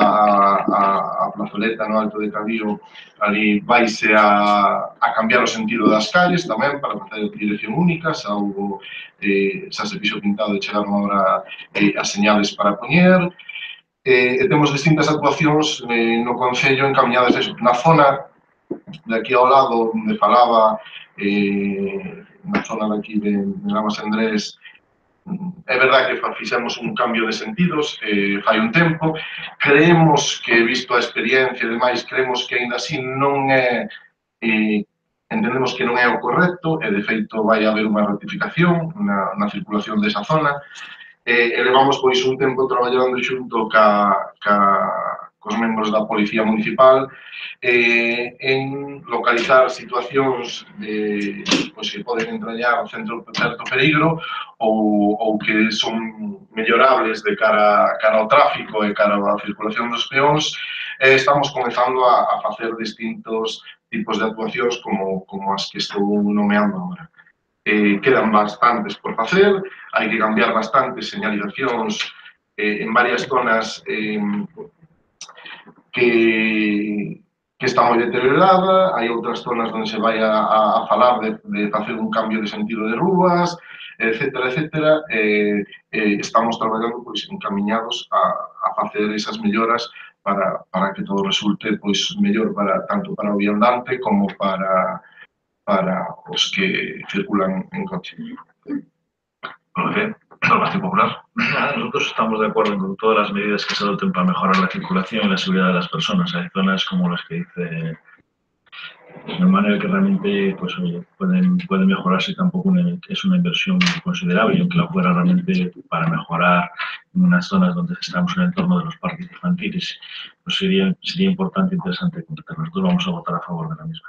a plazoleta no Alto de Cadío, ali vaise a cambiar o sentido das calles tamén para facer dirección única, xa se fixo pintado e chegaron agora as señales para poñer. Temos distintas actuacións no Concello encaminhadas na zona de aquí ao lado, onde falaba, na zona de aquí de Lamas Andrés, é verdade que fixemos un cambio de sentidos fai un tempo, creemos que, visto a experiencia e demais, creemos que aínda así non é, entendemos que non é o correcto, e de feito vai haber unha rectificación na circulación desa zona, e levamos pois un tempo traballando xunto cos membros da Policía Municipal en localizar situacións pois, que poden entrañar certo peligro ou que son mellorables de cara ao tráfico e cara á circulación dos peóns. Estamos comezando a facer distintos tipos de actuacións como as que estou nomeando agora. Quedan bastantes por facer, hai que cambiar bastantes señalizacións en varias zonas que está moi deteriorada, hai outras zonas onde se vai a falar de facer un cambio de sentido de rúas, etcétera, etcétera. Estamos traballando pois, encaminhados a facer esas melloras para que todo resulte pois, mellor tanto para o viandante como para os que circulan en coche. ¿El Partido Popular? Nosotros estamos de acuerdo con todas las medidas que se adopten para mejorar la circulación y la seguridad de las personas. Hay zonas como las que dice de manera que realmente pues, pueden mejorarse, tampoco es una inversión considerable, aunque la fuera realmente para mejorar en unas zonas donde estamos en el entorno de los parques infantiles, pues sería importante e interesante contratar. Nosotros vamos a votar a favor de la misma.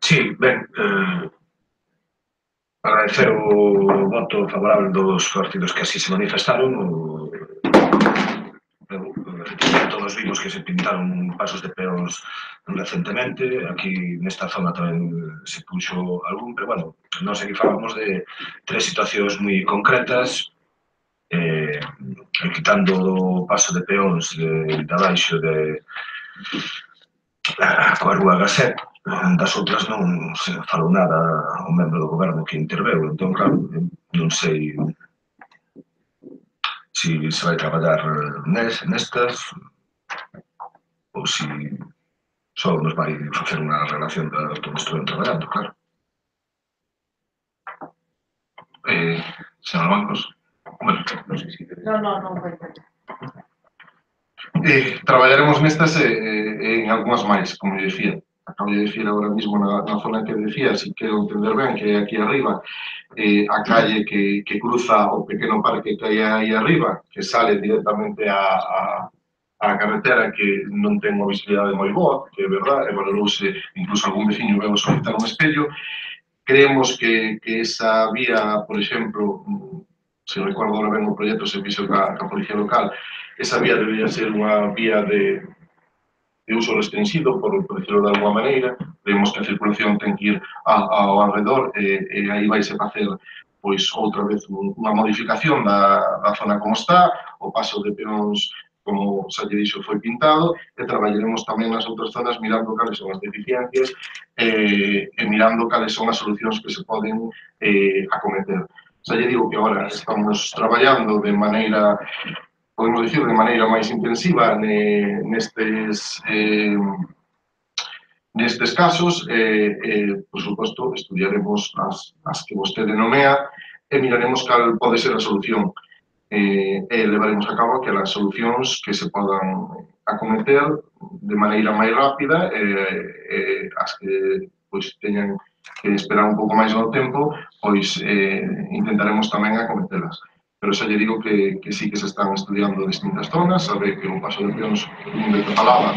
Sí, ben, agradecer o voto favorable dos partidos que así se manifestaron. Todos vimos que se pintaron pasos de peóns recentemente, aquí nesta zona tamén se puxo algún, pero bueno, nós aquí falamos de tres situacións moi concretas, quitando o paso de peóns de abaixo coa rúa Gasset, das outras non se falou nada o membro do goberno que interveu, entón, claro, non sei se se vai traballar nestas ou se só nos vai facer unha relación de todo isto traballando, claro. Señor Bancos. Bueno. Non vai ter. Traballaremos nestas en algunhas máis, como eu dicía. Acabo de dicir agora mesmo na zona que decía, si quero entender ben, que é aquí arriba, a calle que cruza o pequeno parque que hai aí arriba, que sale directamente a carretera que non ten unha visibilidade moi boa, que é verdade, e valorouse, incluso algún veciño veo solicitar un espello. Creemos que esa vía, por exemplo, se recordo ahora ben o proxecto se fixo ca Policía Local, esa vía debería ser unha vía de uso restringido, por decirlo de alguma maneira. Vemos que a circulación ten que ir ao alrededor e aí vaise facer pois outra vez unha modificación da zona como está, o paso de peóns como xa lle dixo foi pintado, e traballaremos tamén nas outras zonas mirando cales son as deficiencias e mirando cales son as solucións que se poden acometer. Xa lle digo que agora estamos traballando de maneira, podemos dicir, de maneira máis intensiva nestes casos, por suposto, estudiaremos as que vostede nomea e miraremos cal pode ser a solución. E levaremos a cabo aquelas solucións que se podan acometer de maneira máis rápida e as que pois, teñan que esperar un pouco máis no tempo, pois intentaremos tamén acometelas. Pero xa lle digo que sí que se están estudiando distintas zonas, sabe que o paso de peóns de que falaba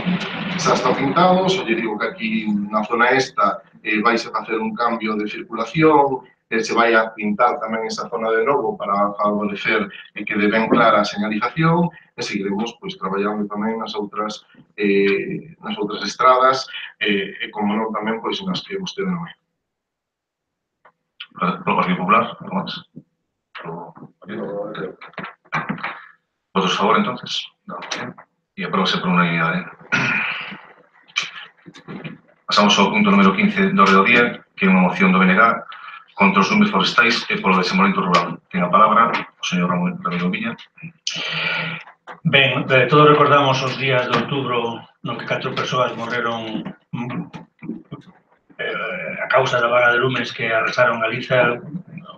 xa está pintado, xa lle digo que aquí na zona esta vaise facer un cambio de circulación, se vai a pintar tamén esa zona de novo para favorecer e que de ben clara a señalización e seguiremos pois, traballando tamén nas outras estradas e, como non, tamén pois, nas que vostede non é. Polo Partido Popular, algo máis? ¿Votos a favor, entonces? No. Y apróbase por unanimidade. Pasamos ao punto número 15 do orde do día, que é unha moción do BNG contra os lumes forestais e polo desenvolvemento rural. Ten a palabra o señor Ramiro Villa. Ben, todos recordamos os días de outubro no que 4 persoas morreron a causa da vaga de lumes que arrasaron Galiza,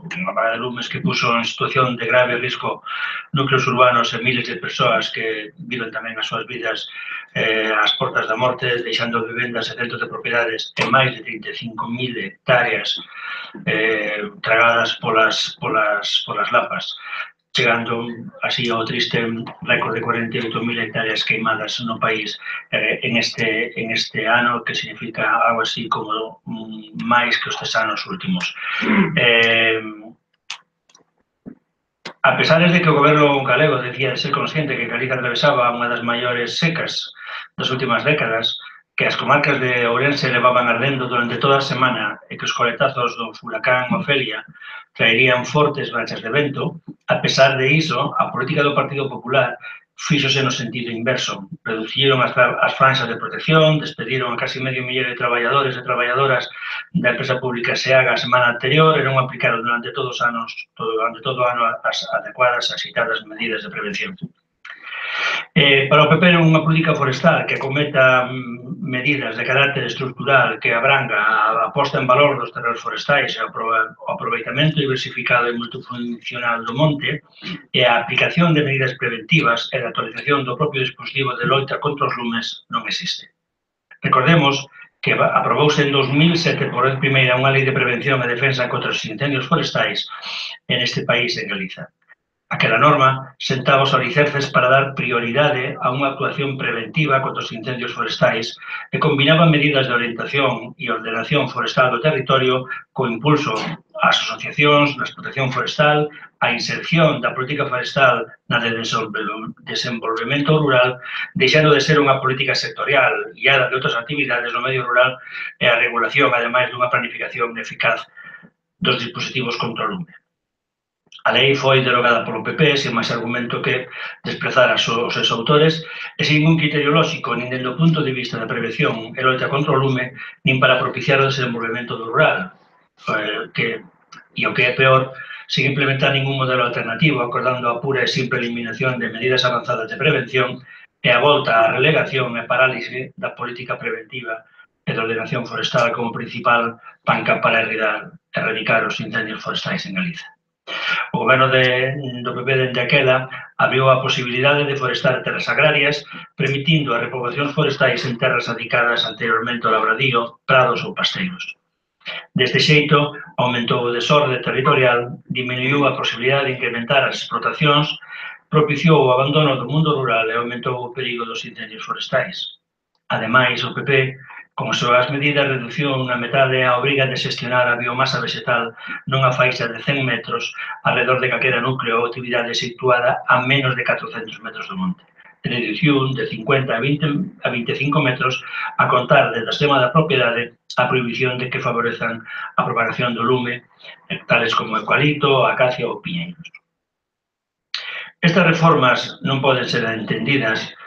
unha vaga de lumes que puso en situación de grave risco núcleos urbanos e miles de persoas que viven tamén as súas vidas ás portas da morte, deixando vivendas e centros de propiedades en máis de 35.000 hectáreas tragadas polas lapas, chegando así ao triste récord de 48.000 hectáreas queimadas no país en este ano, que significa algo así como máis que os 3 anos últimos. A pesar de que o goberno galego decía de ser consciente que Galiza atravesaba unha das maiores secas das últimas décadas, que as comarcas de Ourense levaban ardendo durante toda a semana e que os coletazos do furacán Ofelia traerían fortes rachas de vento, a pesar de iso, a política do Partido Popular fíxose no sentido inverso. Reduciron as franxas de protección, despediron a casi medio millón de traballadores e traballadoras da empresa pública SEAGA a semana anterior e non aplicaron durante todo o ano as adecuadas e axeitadas medidas de prevención. Para o PP unha política forestal que acometa medidas de carácter estructural que abranga a posta en valor dos terreos forestais e o aproveitamento diversificado e multifuncional do monte e a aplicación de medidas preventivas e a actualización do propio dispositivo de loita contra os lumes non existe. Recordemos que aprobouse en 2007 por vez primeira unha lei de prevención e defensa contra os incendios forestais en este país, en Galiza. Aquela norma sentaba os alicerces para dar prioridade a unha actuación preventiva contra os incendios forestais e combinaba medidas de orientación e ordenación forestal do territorio co impulso ás asociacións na explotación forestal, a inserción da política forestal na de desenvolvemento rural, deixando de ser unha política sectorial guiada de outras actividades no medio rural e a regulación, ademais dunha planificación eficaz dos dispositivos contra o lume. A lei foi derogada polo PP, sen máis argumento que desprezar os seus autores e sin ningún criterio lóxico, nin dende o punto de vista da prevención e loita contra o lume, nin para propiciar o desenvolvemento do rural. E o que é peor, sin implementar ningún modelo alternativo, acordando a pura e simple eliminación de medidas avanzadas de prevención e a volta á relegación e parálise da política preventiva e de ordenación forestal como principal panca para erradicar os incendios forestais en Galiza. O goberno do PP dende aquela abriu a posibilidade de forestar terras agrarias, permitindo as repoboacións forestais en terras dedicadas anteriormente ao labradío, prados ou pasteiros. Deste xeito, aumentou o desorde territorial, diminuiu a posibilidade de incrementar as explotacións, propiciou o abandono do mundo rural e aumentou o perigo dos incendios forestais. Ademais, o PP, con as súas medidas, reduciu unha metade a obriga de xestionar a biomasa vegetal nunha faixa de 100 metros alrededor de calquera núcleo ou actividade situada a menos de 400 metros do monte. Reduciu de 50 a 25 metros a contar desde a extrema da propiedade a prohibición de que favorezan a propagación do lume, tales como eucalipto, acacia ou piñeiros. Estas reformas non poden ser entendidas,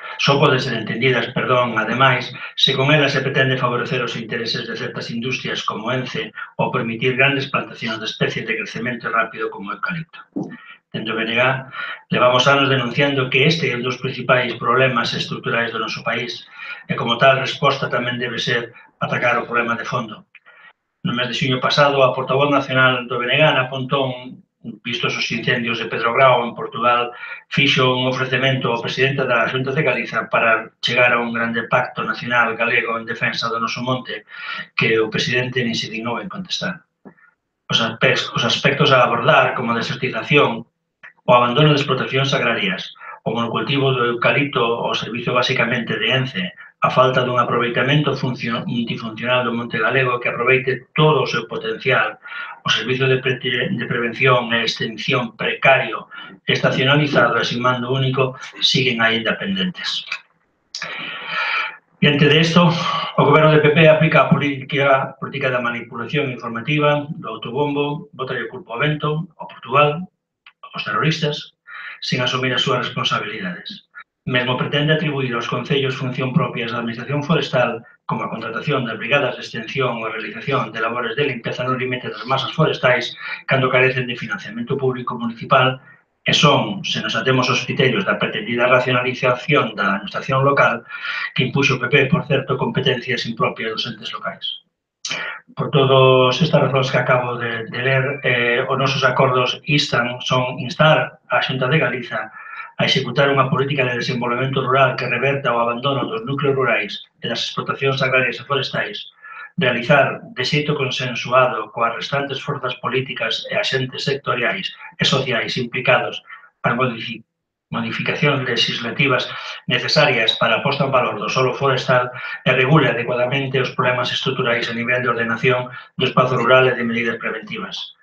ademais, se con elas se pretende favorecer os intereses de certas industrias como Ence ou permitir grandes plantacións de especies de crecemento rápido como o eucalipto. Dende o BNG, levamos anos denunciando que este é un dos principais problemas estruturais do noso país e, como tal, resposta tamén debe ser atacar o problema de fondo. No mes de xuño pasado, a portavoz nacional do BNG na Pontón, vistos os incendios de Pedrograo en Portugal, fixo un ofrecemento ao presidente da Xunta de Galiza para chegar a un grande pacto nacional galego en defensa do noso monte que o presidente nin se dignou en contestar. Os aspectos a abordar, como a desertización, o abandono de explotacións agrarias, o monocultivo do eucalipto ao servizo basicamente de Ence, a falta dun aproveitamento multifuncional do monte galego que aproveite todo o seu potencial, o servizo de prevención e extensión precario, estacionalizado e sin mando único, siguen aínda pendentes. Diante de isto, o goberno de PP aplica a política da manipulación informativa, do autobombo, botalle culpa ao vento, ao Portugal, aos terroristas, sen asumir as súas responsabilidades. Mesmo pretende atribuir aos concellos función propias da administración forestal, como a contratación de brigadas de extensión ou a realización de labores de limpeza no límite das masas forestais, cando carecen de financiamento público municipal, e son, se nos atemos aos criterios da pretendida racionalización da administración local, que impuxo o PP, por certo, competencias impropias dos entes locais. Por todas estas razóns que acabo de ler, os nosos acordos son instar a Xunta de Galiza a executar unha política de desenvolvemento rural que reverta o abandono dos núcleos rurais e das explotacións agrarias e forestais, realizar de xeito consensuado coas restantes forzas políticas e axentes sectoriais e sociais implicados para modificacións legislativas necesarias para a posta en valor do solo forestal e regule adecuadamente os problemas estruturais a nivel de ordenación do espazo rural e de medidas preventivas.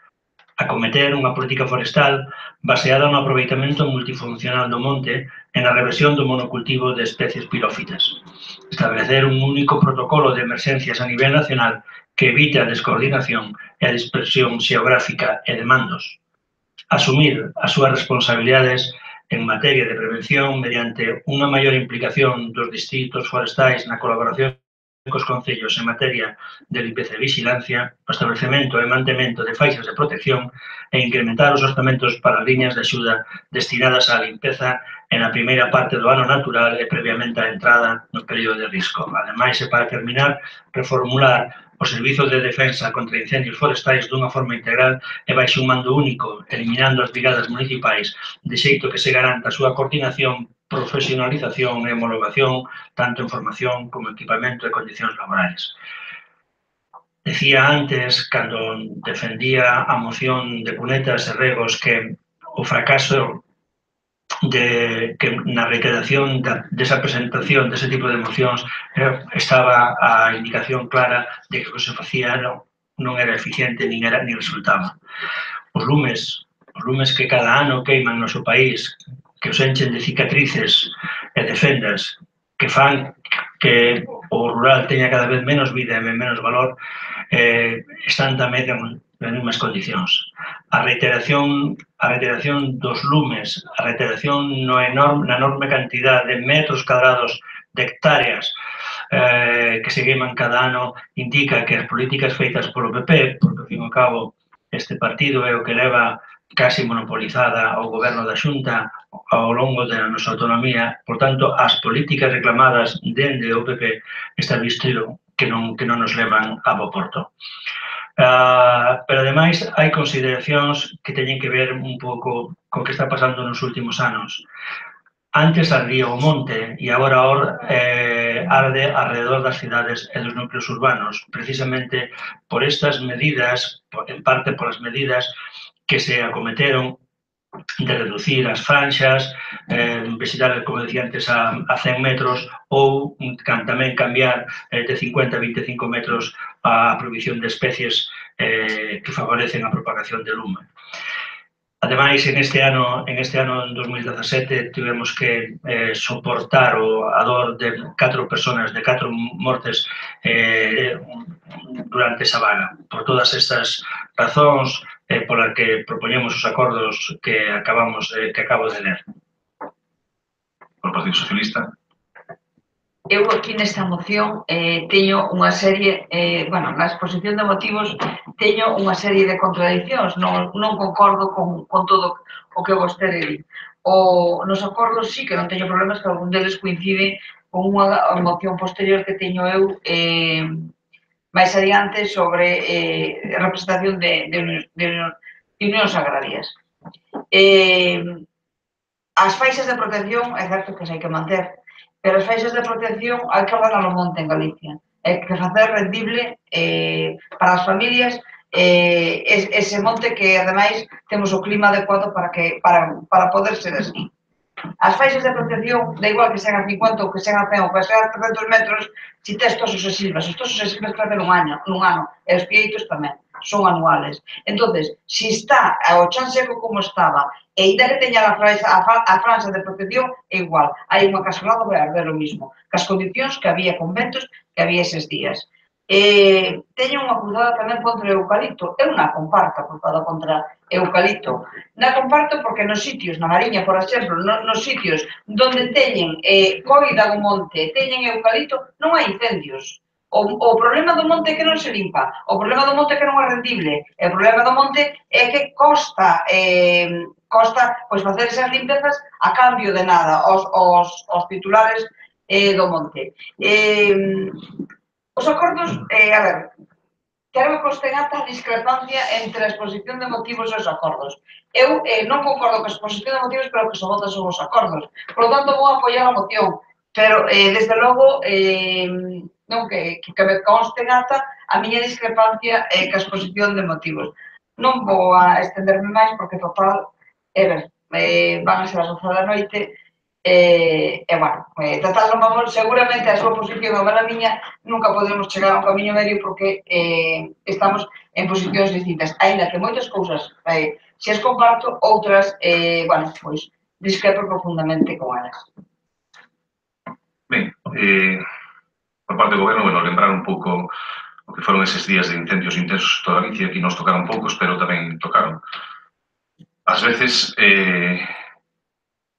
Acometer unha política forestal baseada no aproveitamento multifuncional do monte e na reversión do monocultivo de especies pirófitas. Establecer un único protocolo de emerxencias a nivel nacional que evite a descoordinación e a dispersión xeográfica e de mandos. Asumir as súas responsabilidades en materia de prevención mediante unha maior implicación dos distritos forestais na colaboración cos concellos en materia de limpeza e vigilancia, o establecemento e mantemento de faixas de protección e incrementar os orzamentos para liñas de axuda destinadas á limpeza en a primeira parte do ano natural e previamente á entrada no período de risco. Ademais, e para terminar, reformular os servizos de defensa contra incendios forestais dunha forma integral e baixo un mando único, eliminando as brigadas municipais, de xeito que se garanta a súa coordinación, profesionalización e homologación, tanto en formación como equipamento e condicións laborales. Decía antes, cando defendía a moción de Cunetas e Regos, que o fracaso que na reiteración desa presentación dese tipo de mocións estaba a indicación clara de que o que se facía non era eficiente nin resultaba. Os lumes que cada ano queiman no noso país, que os enchen de cicatrices e de fendas, que fan que o rural teña cada vez menos vida e menos valor, están tamén en unhas condicións. A reiteración dos lumes, a reiteración na enorme cantidad de metros cadrados de hectáreas que se queiman cada ano, indica que as políticas feitas polo PP, porque, ao fin e ao cabo, este partido é o que leva casi monopolizada ao goberno da Xunta ao longo da nosa autonomía. Por tanto, as políticas reclamadas dende o PP está visto que non nos levan a bo porto. Pero, ademais, hai consideracións que teñen que ver un pouco co que está pasando nos últimos anos. Antes ardía o monte e agora arde alrededor das cidades e dos núcleos urbanos, precisamente por estas medidas, en parte por as medidas que se acometeron de reducir as franxas, visitar, como decía antes, a 100 metros ou tamén cambiar de 50 a 25 metros a prohibición de especies que favorecen a propagación de lume. Ademais, en este ano, en 2017, tivemos que soportar a dor de 4 personas, de 4 mortes durante esa vaga. Por todas estas razóns, polas que propoñemos os acordos que acabo de ler. Por o Partido Socialista. Eu aquí nesta moción teño unha serie, na exposición de motivos teño unha serie de contradicións, non concordo con todo o que vostede di. Nos acordos sí que non teño problemas, que algún deles coincide con unha moción posterior que teño eu máis adiante sobre representación de unións agrarias. As faixas de protección, é certo que se hai que manter, pero as faixas de protección hai que hablar no monte en Galicia. Hai que facer rendible para as familias ese monte que, ademais, temos o clima adecuado para poder ser así. As faixas de protección, da igual que sean a 50 ou que sean a 100 ou que sean a 300 metros, si tes tosos os silvas. Os tosos os silvas crecen un ano, e os pieitos tamén, son anuales. Entonces, si está o chan seco como estaba, e ainda que teña a franxa de protección, é igual. Hai unha casolada, vai arder o mismo. Cas condicións que había con ventos que había eses días. Teño unha cruzada tamén contra o eucalipto. Eu non comparto a cruzada contra eucalipto. Non comparto porque nos sitios, na Mariña, por exemplo, nos sitios onde teñen coida do monte, teñen eucalipto, non hai incendios. O problema do monte é que non se limpa, o problema do monte é que non é rendible, o problema do monte é que costa facer esas limpezas a cambio de nada aos titulares do monte. Os acordos, quero que conste en acta a discrepancia entre a exposición de motivos e os acordos. Eu non concordo con a exposición de motivos, pero que se votan son os acordos. Por lo tanto, vou apoiar a moción. Pero, desde logo, non que me conste en acta a miña discrepancia ca exposición de motivos. Non vou a estenderme máis porque, total, van a ser as 11 da noite bueno, total, non vamos, seguramente a súa posición ou a miña nunca podemos chegar a un camiño medio porque estamos en posicións distintas, aínda que moitas cousas se as comparto, outras, bueno, pois discrepo profundamente con elas. Ben, por parte do goberno, bueno, lembrar un pouco o que foron eses días de incendios intensos en toda Galicia, que nos tocaron poucos, pero tamén tocaron. Ás veces,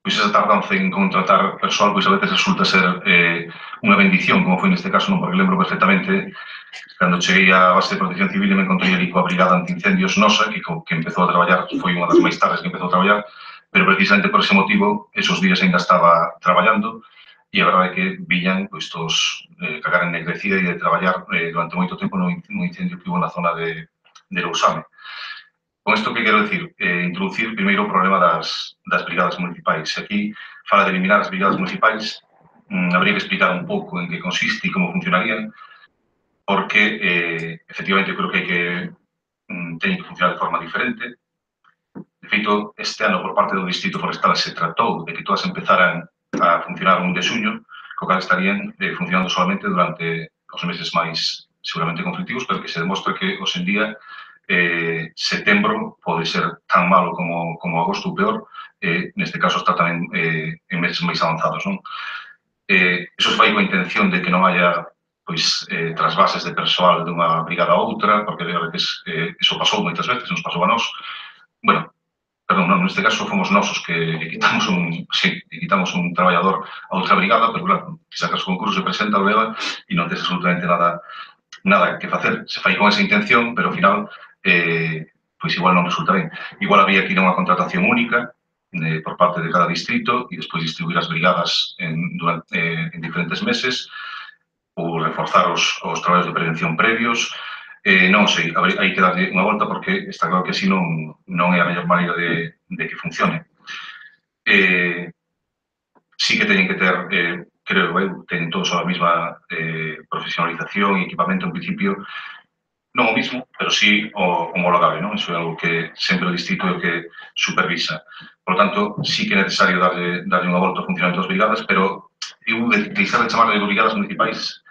pois esa tardanza en contratar persoal, pois a veces resulta ser unha bendición, como foi neste caso, non? Porque lembro perfectamente cando cheguei á base de protección civil e me encontrei ali coa brigada antiincendios nosa, que empezou a traballar, foi unha das máis tardes que empezou a traballar, pero precisamente por ese motivo, esos días ainda estaba traballando, e a verdade é que viñan pois, todos cagar ennegrecida e de traballar durante moito tempo no incendio que hubo na zona de Lousame. Con isto que quero dicir? Introducir primeiro o problema das brigadas municipais. Aquí fala de eliminar as brigadas municipais, habría que explicar un pouco en que consiste e como funcionarían, porque, efectivamente, creo que hai que teñen que funcionar de forma diferente. De feito, este ano, por parte do Distrito Forestal, se tratou de que todas empezaran a funcionar un de xuño, co cal estarían funcionando solamente durante os meses máis seguramente conflictivos, pero que se demostra que, hoxe en día, setembro pode ser tan malo como agosto ou peor, neste caso está tamén en meses máis avanzados, non? Iso se fai coa intención de que non haya pois trasvases de persoal dunha brigada a outra, porque de verdade que iso pasou moitas veces, nos pasou a nós. Bueno, perdón, non, neste caso fomos nós os que quitamos un traballador a outra brigada, pero claro, que sacas o concurso, se presenta a brigada e non tes absolutamente nada que facer. Se fai con esa intención, pero ao final pois igual non resulta ben. Igual había que ir a unha contratación única por parte de cada distrito e despois distribuir as brigadas en diferentes meses ou reforzar os traballos de prevención previos. Non sei, hai que darlle unha volta porque está claro que así non é a mellor maneira de que funcione. Sí que teñen que ter, creo eu, teñen todos a mesma profesionalización e equipamento en principio, non o mismo, pero sí o homologable, non? Iso é algo que sempre o distrito é o que supervisa. Por lo tanto, sí que é necesario darlle unha volta ao funcionamento das brigadas, pero eu deixar de chamarle de brigadas municipais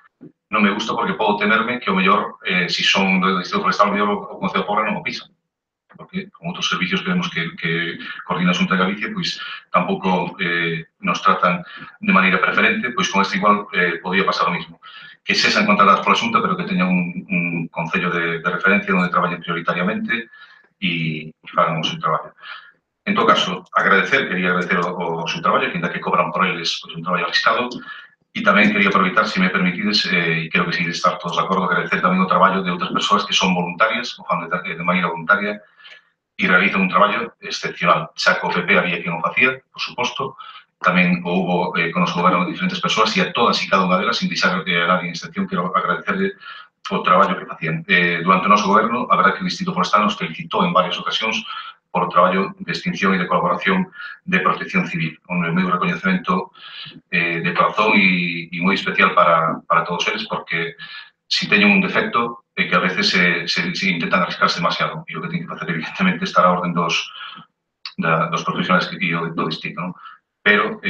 non me gusta porque podo temerme que o mellor, se son do Distrito Forestal, o mellor o Concello de Porra non o pisan. Porque con outros servicios que vemos que coordina a Xunta de Galicia, pois tampouco nos tratan de maneira preferente, pois con este igual podía pasar o mismo. Que sexan contratadas pola Xunta, pero que teñan un concello de referencia onde traballen prioritariamente e fagan o seu traballo. En todo caso, quería agradecer o seu traballo, que ainda que cobran por eles pois, un traballo arriscado, e tamén quería aproveitar, se me permitides, e creo que si estar todos de acordo, agradecer tamén o traballo de outras persoas que son voluntarias, o fan de maneira voluntaria, e realizan un traballo excepcional. Xa que o PP había quen o facía, por suposto, tamén houbo con os gobernos de diferentes persoas e a todas e cada unha delas, sin deixar a nadie en excepción, quero agradecerle o traballo que facían. Durante o noso goberno, a verdade que o Distrito Forestal nos felicitou en varias ocasións por o traballo de extinción e de colaboración de protección civil. O meu recoñecemento de corazón e moi especial para todos eles, porque si teñen un defecto é que a veces se intentan arriscarse demasiado e o que teñen que facer evidentemente estar a orden dos profesionais que do distrito, non? Pero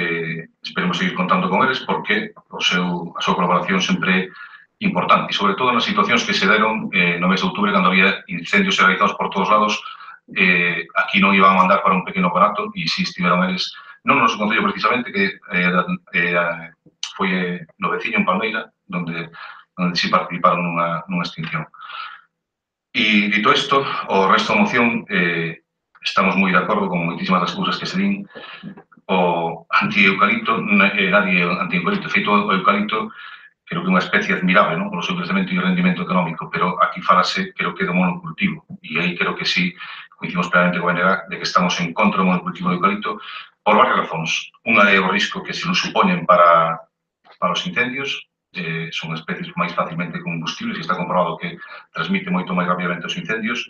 esperemos seguir contando con eles porque a súa colaboración sempre é importante e sobre todo nas situacións que se deron no mes de outubro cando había incendios realizados por todos lados, aquí non iban a mandar para un pequeno aparato e si estiveron eles, non no noso concello precisamente, que foi no veciño en Palmeira, onde si participaron nunha extinción. E dito isto, o resto da moción estamos moi de acordo con moitísimas das cousas que se din. O anti-eucalipto, nadie anti-eucalipto, feito o eucalipto, creo que é unha especie admirable, non? Polo seu crecemento e rendimento económico, pero aquí falase, creo que do monocultivo, e aí creo que sí, coincidimos plenamente con a NEGA, de que estamos en contra do monocultivo do eucalipto por varias razóns. Unha é o risco que se nos supoñen para os incendios, son especies máis facilmente combustibles e está comprobado que transmite moito máis rapidamente os incendios,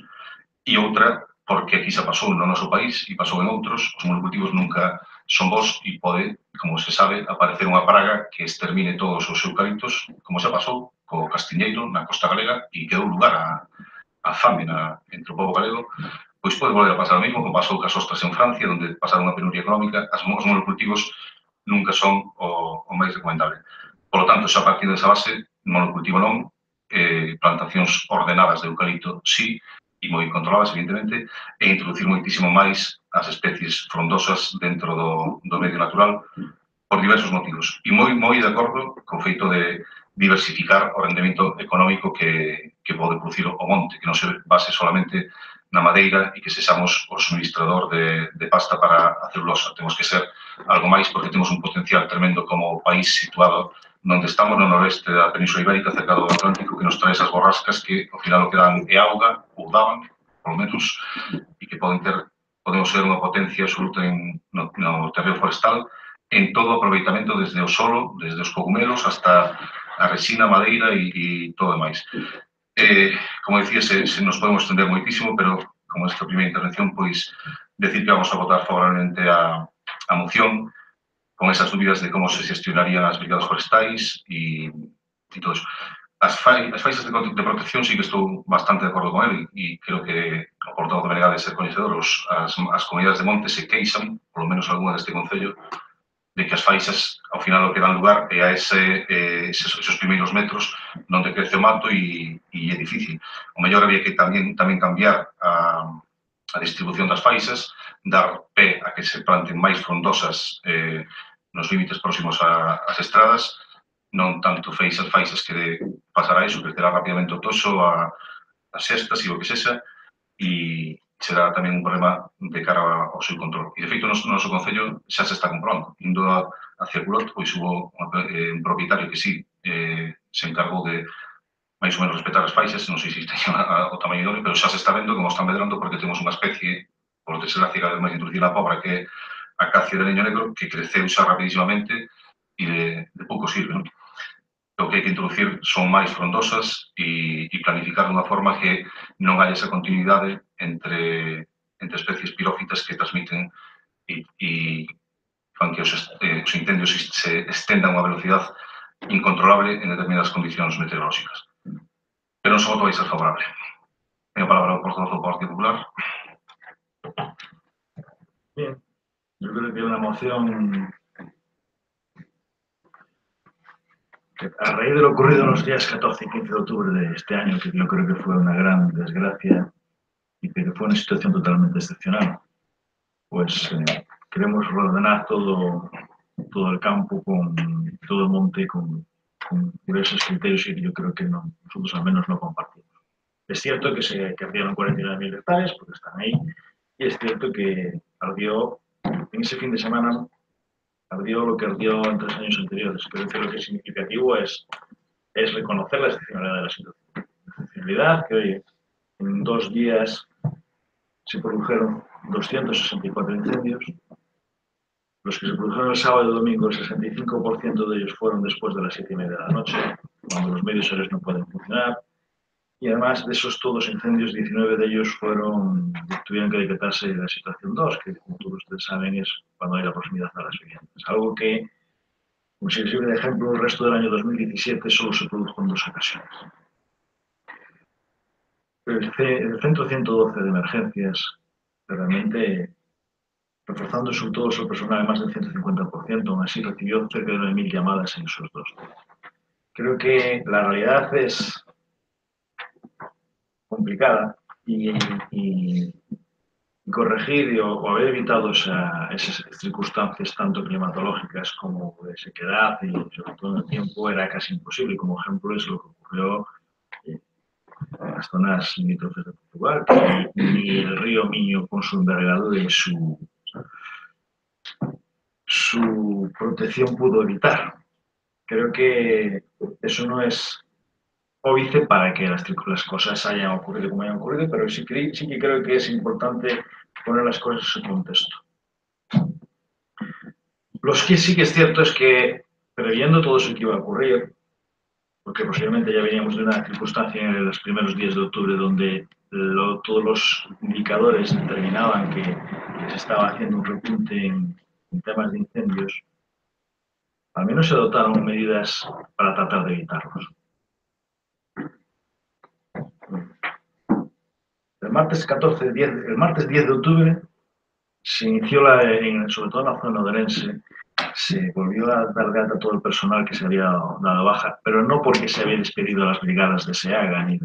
e outra porque aquí se pasou no noso país e pasou en outros, os monocultivos nunca son bons e pode, como se sabe, aparecer unha praga que extermine todos os eucaliptos, como xa pasou co castiñeiro na costa galega e quedou lugar a fame entre o povo galego. Pois pode volver a pasar o mesmo, como pasou cas ostras en Francia, onde pasaron unha penuria económica, os monocultivos nunca son o máis recomendable. Por lo tanto, xa partindo desa base, monocultivo non, plantacións ordenadas de eucalipto sí, e moi controladas, evidentemente, e introducir moitísimo máis as especies frondosas dentro do medio natural por diversos motivos. E moi de acordo co feito de diversificar o rendemento económico que pode producir o monte, que non se base solamente na madeira e que sexamos o suministrador de pasta para a celulosa. Temos que ser algo máis porque temos un potencial tremendo como país situado onde estamos no noreste da Península Ibérica, cerca do Atlántico, que nos trae esas borrascas que ao final o que dan é auga, ou daban, polo menos, e que podemos ser unha potencia absoluta no terreo forestal en todo o aproveitamento desde o solo, desde os cogumelos hasta a resina, a madeira e todo o demais. Como decía, se nos podemos extender moitísimo, pero como esta primeira intervención, pois, decir que vamos a votar favorablemente a moción con esas dúbidas de como se gestionarían as brigadas forestais e todo eso. As faixas de protección sí que estou bastante de acordo con ele e creo que o portavoz de Menegade ser coñecedor, as comunidades de monte se queixan, polo menos algunha deste concello, de que as faixas, ao final, o que dan lugar é a esos primeiros metros onde crece o mato e é difícil. O mellor había que tamén cambiar a distribución das faixas, dar pé a que se planten máis frondosas nos límites próximos ás estradas, non tanto faixas que pasará iso, crecerá rapidamente o toxo, as xestas e o que sexa, e será tamén un problema de cara ao seu control. E, de feito, no noso concello xa se está comprobando. Indo a Circulot, pois hubo un propietario que sí se encargou de máis ou menos respetar as faixas, non sei se teñen o tamaño idóneo, pero xa se está vendo como están medrando porque temos unha especie, por desgracia, cada vez máis introducida na pobra, que é a acacia de leño negro, que creceu xa rapidísimamente e de pouco sirve, non? O que hai que introducir son máis frondosas e planificar dunha forma que non haya esa continuidade entre especies pirófitas que transmiten e fan que os incendios se estendan a unha velocidade incontrolable en determinadas condicións meteorolóxicas. Pero non só voto vai ser favorable. Tengo a palabra o portavoz do Partido Popular. Bien, yo creo que una moción que a raíz de lo ocurrido en los días 14 y 15 de octubre de este año, que yo creo que fue una gran desgracia y que fue una situación totalmente excepcional, pues queremos reordenar todo el campo, con todo el monte, con diversos criterios que yo creo que nosotros al menos no compartimos. Es cierto que se ardieron 49.000 hectáreas, porque están ahí, y es cierto que ardió, en ese fin de semana, ardió lo que ardió en 3 años anteriores. Creo que lo que es significativo es reconocer la excepcionalidad de la situación. La excepcionalidad que hoy, en 2 días, se produjeron 264 incendios. Los que se produjeron el sábado y el domingo, el 65% de ellos fueron después de las 7:30 de la noche, cuando los medios aéreos no pueden funcionar. Y además de esos todos incendios, 19 de ellos tuvieron que decretarse la situación 2, que como todos ustedes saben es cuando hay la proximidad a las viviendas. Algo que, como si sirve de ejemplo, el resto del año 2017 solo se produjo en 2 ocasiones. El Centro 112 de Emergencias, realmente, reforzando sobre todo su personal de más del 150%, aún así recibió cerca de 9.000 llamadas en esos 2 días. Creo que la realidad es complicada y corregir o haber evitado esas circunstancias tanto climatológicas como de sequedad y sobre todo en el tiempo era casi imposible. Como ejemplo es lo que ocurrió en las zonas limítrofes de Portugal, que ni el río Miño con su envergadura y su protección pudo evitar. Creo que eso no es óbice para que las cosas hayan ocurrido como hayan ocurrido, pero sí que creo que es importante poner las cosas en su contexto. Lo que sí que es cierto es que, previendo todo eso que iba a ocurrir, porque posiblemente ya veníamos de una circunstancia en los primeros días de octubre donde todos los indicadores determinaban que se estaba haciendo un repunte en temas de incendios, al menos se adoptaron medidas para tratar de evitarlos. El martes 10 de octubre se inició, sobre todo en la zona orense, se volvió a dar de alta a todo el personal que se había dado baja, pero no porque se había despedido a las brigadas de SEAGA ni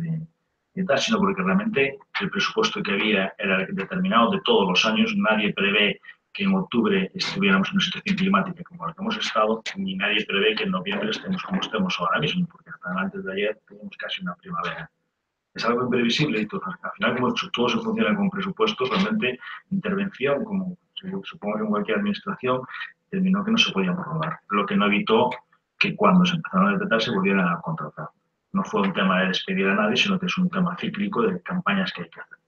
tal, sino porque realmente el presupuesto que había era determinado de todos los años. Nadie prevé que en octubre estuviéramos en una situación climática como la que hemos estado, ni nadie prevé que en noviembre estemos como estemos ahora mismo, porque hasta antes de ayer teníamos casi una primavera. Es algo imprevisible y al final, como todo se funciona con presupuestos, realmente intervención, como supongo que en cualquier administración, terminó que no se podían prorrogar, lo que no evitó que cuando se empezaron a detectar se volvieran a contratar. No fue un tema de despedir a nadie, sino que es un tema cíclico de campañas que hay que hacer.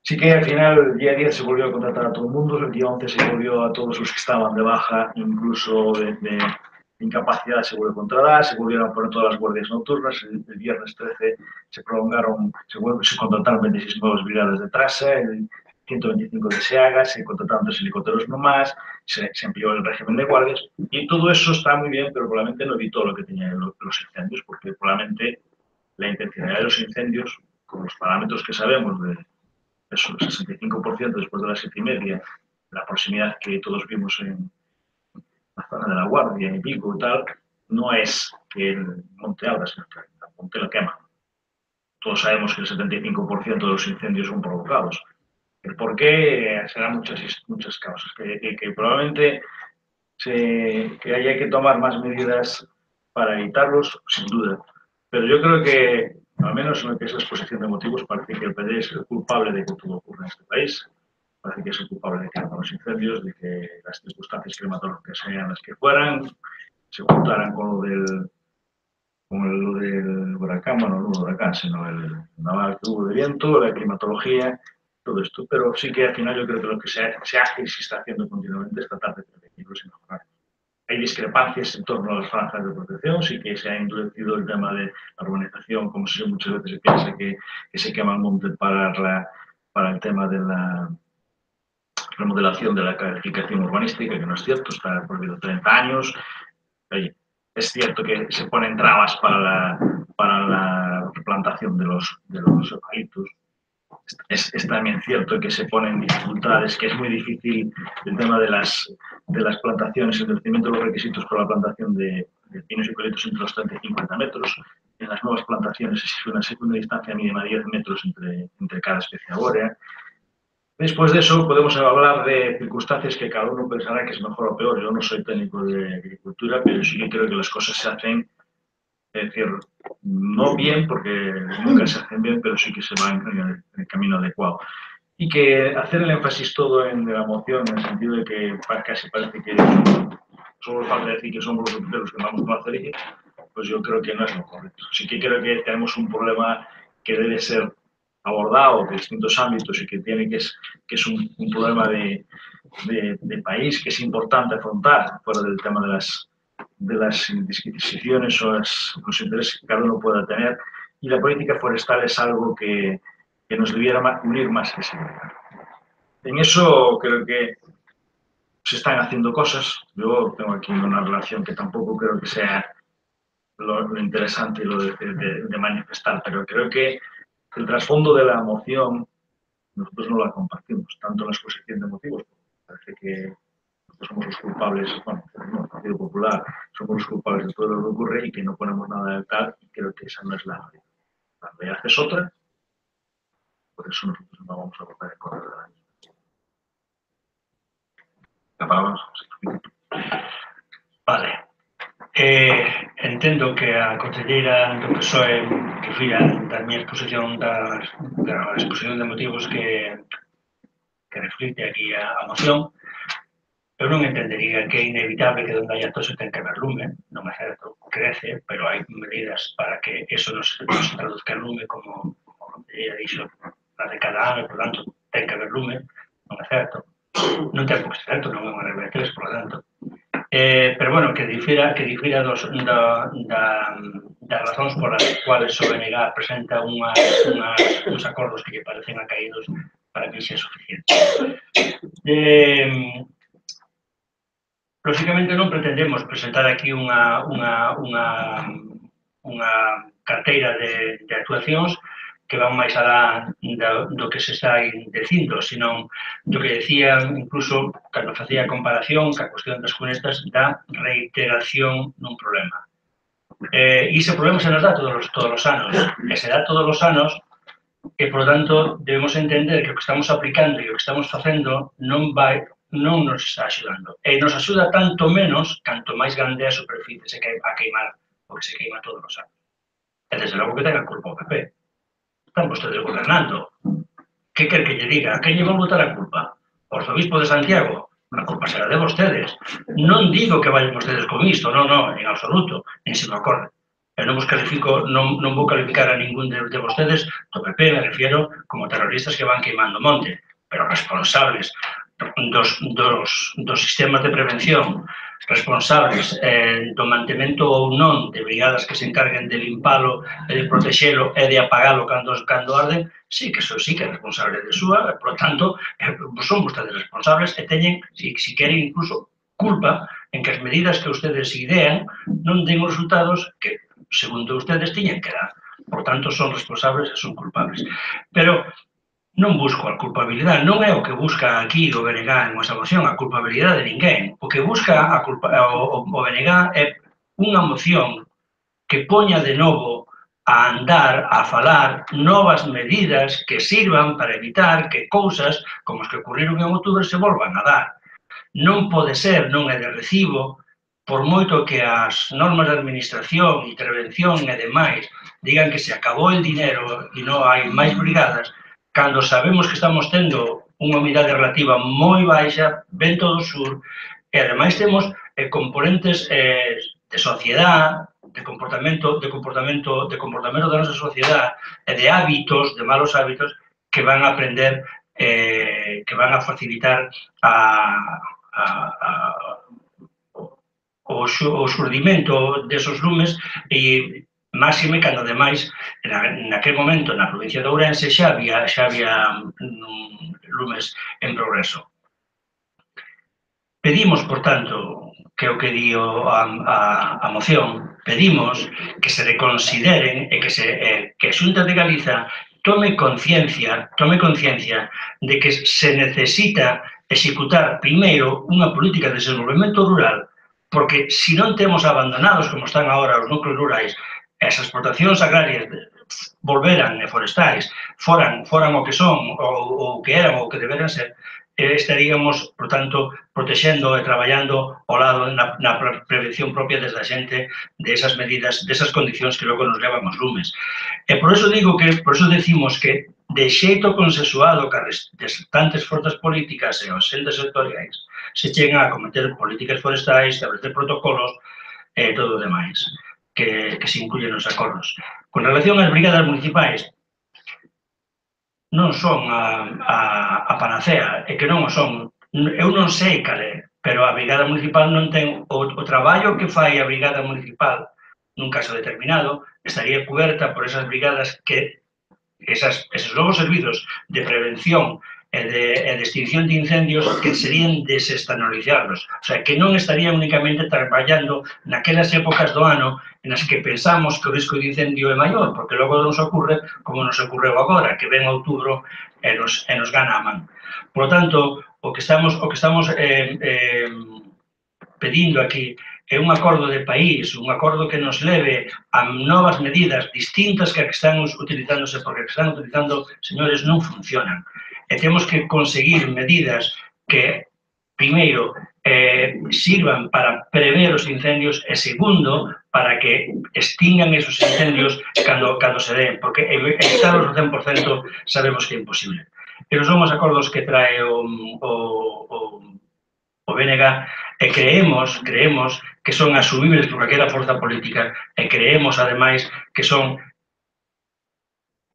Sí que al final, el día 10 se volvió a contratar a todo el mundo, el día 11 se volvió a todos los que estaban de baja, incluso de incapacidad se volvió a contratar, se volvieron a poner todas las guardias nocturnas, el viernes 13 se prolongaron, se contrataron 26 nuevas brigadas de traza, 125 de SEAGA, se contrataron 3 helicópteros no más, se amplió el régimen de guardias, y todo eso está muy bien, pero probablemente no evitó lo que tenían los incendios, porque probablemente la intensidad de los incendios, con los parámetros que sabemos de eso, el 65% después de las 7:30, la proximidad que todos vimos en la zona de La Guardia y Pico y tal, no es que el monte arda, sino que el monte lo quema. Todos sabemos que el 75% de los incendios son provocados. El por qué serán muchas causas, que probablemente que haya que tomar más medidas para evitarlos, sin duda. Pero yo creo que, al menos en lo que es la exposición de motivos, parece que el PD es el culpable de que todo ocurra en este país. Parece que es el culpable de que hagan los incendios, de que las circunstancias climatológicas sean las que fueran, se juntaran con lo del huracán, bueno, no el huracán, sino el naval que hubo de viento, la climatología, todo esto. Pero sí que al final yo creo que lo que se hace y se está haciendo continuamente es tratar de prevenirlos y mejorar. Hay discrepancias en torno a las franjas de protección, sí que se ha endurecido el tema de la urbanización, como muchas veces se piensa que se quema el monte para el tema de la remodelación de la calificación urbanística, que no es cierto, está prohibido 30 años. Oye, es cierto que se ponen trabas para la plantación de los eucaliptos. Es también cierto que se ponen dificultades, que es muy difícil el tema de las plantaciones, el crecimiento de los requisitos para la plantación de pinos y eucaliptos entre los 30 y 50 metros. En las nuevas plantaciones existe una distancia mínima de 10 metros entre cada especie arbórea. Después de eso podemos hablar de circunstancias que cada uno pensará que es mejor o peor. Yo no soy técnico de agricultura, pero sí que creo que las cosas se hacen, es decir, no bien, porque nunca se hacen bien, pero sí que se van en el camino adecuado. Y que hacer el énfasis todo en la moción, en el sentido de que casi parece que solo falta decir que somos los primeros que vamos a hacer, pues yo creo que no es lo correcto. Sí que creo que tenemos un problema que debe ser abordado de distintos ámbitos y que es un problema de país que es importante afrontar fuera del tema de las disquisiciones o los intereses que cada uno pueda tener, y la política forestal es algo que nos debiera unir más que separar. En eso creo que se están haciendo cosas. Yo tengo aquí una relación que tampoco creo que sea lo interesante y lo de manifestar, pero creo que el trasfondo de la moción nosotros no la compartimos, tanto en la exposición de motivos, parece que nosotros somos los culpables, bueno, el Partido Popular, somos los culpables de todo lo que ocurre y que no ponemos nada de tal, y creo que esa no es la realidad. La realidad es otra, por eso nosotros no vamos a votar en contra de la misma. La palabra. Vale. Entendo que a conselleira do PSOE refira da miña exposición da exposición de motivos que reflite aquí a moción. Eu non entendería que é inevitable que donde haya tose ten que haber lume, non é certo, crece, pero hai medidas para que eso non se traduzca en lume, como a conselleira dixo, na de cada ano, por tanto, ten que haber lume, non é certo. Non ten por que ser certo, non é unha regla por lo tanto. Pero, bueno, que difira da das razóns polas cuales o BNG presenta uns acordos que lle parecen acaídos para que xa é suficiente. Lógicamente non pretendemos presentar aquí unha carteira de actuacións que van máis alá do que se está dicindo, senón do que decía incluso cando facía a comparación ca cuestión das cunestas da reiteración dun problema. E ese problema se nos dá todos os anos, e se dá todos os anos e, por lo tanto, debemos entender que o que estamos aplicando e o que estamos facendo non nos está axudando. E nos axuda tanto menos canto máis grande a superficie a queimar, porque se queima todos os anos. E, desde logo, que tenga culpa o PP. Están vostedes gobernando. Que quer que lle diga? A quen lle van botar a culpa? O arzobispo de Santiago? A culpa será de vostedes. Non digo que vayan vostedes con isto, non, en absoluto, nin se me ocorre. Eu non vou calificar a ningún de vostedes, do PP, me refiero, como terroristas que van queimando monte, pero responsables dos sistemas de prevención, responsables do mantemento ou non de brigadas que se encarguen de limpalo e de protexelo e de apagalo cando arden, sí que é responsable de súa, por lo tanto, son vostedes responsables e teñen, si queren incluso, culpa en que as medidas que ustedes idean non den os resultados que, segundo ustedes, tiñen que dar. Por tanto, son responsables e son culpables. Pero non busco a culpabilidade, non é o que busca aquí o BNG en esa moción, a culpabilidade de ninguén. O que busca o BNG é unha moción que poña de novo a andar, a falar novas medidas que sirvan para evitar que cousas como as que ocurriron en outubro se volvan a dar. Non pode ser, non é de recibo, por moito que as normas de administración, intervención e demais digan que se acabou el dinero e non hai máis brigadas, cando sabemos que estamos tendo unha umidade relativa moi baixa, vento do sur, e ademais temos componentes de sociedade, de comportamento da nosa sociedade e de hábitos, de malos hábitos, que van a aprender, que van a facilitar o xurdimento desos lumes e máxime cando, ademais, naquel momento na provincia de Ourense xa había lumes en progreso. Pedimos, por tanto, que o que di a moción, pedimos que se reconsideren e que a Xunta de Galiza tome conciencia de que se necesita executar primeiro unha política de desenvolvemento rural, porque se non temos abandonados, como están agora os núcleos rurais, as explotacións agrarias volveran e forestais, foran o que son, ou que eran, ou que deberan ser, estaríamos, por tanto, protexendo e traballando ao lado na prevención propia desde a xente desas medidas, desas condicións que logo nos levan aos lumes. E por eso decimos que de xeito consensuado que as restantes forzas políticas e os entes sectoriais se chegan a cometer políticas forestais, establecer protocolos e todo o demais que se incluyen nos acordos. Con relación ás brigadas municipais, non son a panacea, e que non o son. Eu non sei cal é, pero a brigada municipal non ten o traballo que fai a brigada municipal nun caso determinado, estaría coberta por esas brigadas que esos novos servizos de prevención e de extinción de incendios que serían desestacionalizados, o sea, que non estarían únicamente traballando naquelas épocas do ano nas que pensamos que o risco de incendio é maior, porque logo nos ocurre como nos ocorreu agora, que ven outubro e nos gana a man. Por lo tanto, o que estamos pedindo aquí é un acordo de país, un acordo que nos leve a novas medidas distintas que están utilizándose, porque que están utilizando, señores, non funcionan. E temos que conseguir medidas que, primeiro, sirvan para prever os incendios e, segundo, para que extingan esos incendios cando se den, porque evitarlos ao 100% sabemos que é imposible. Esos son os acordos que trae o BNG e creemos que son asumibles por calquera forza política e creemos, ademais,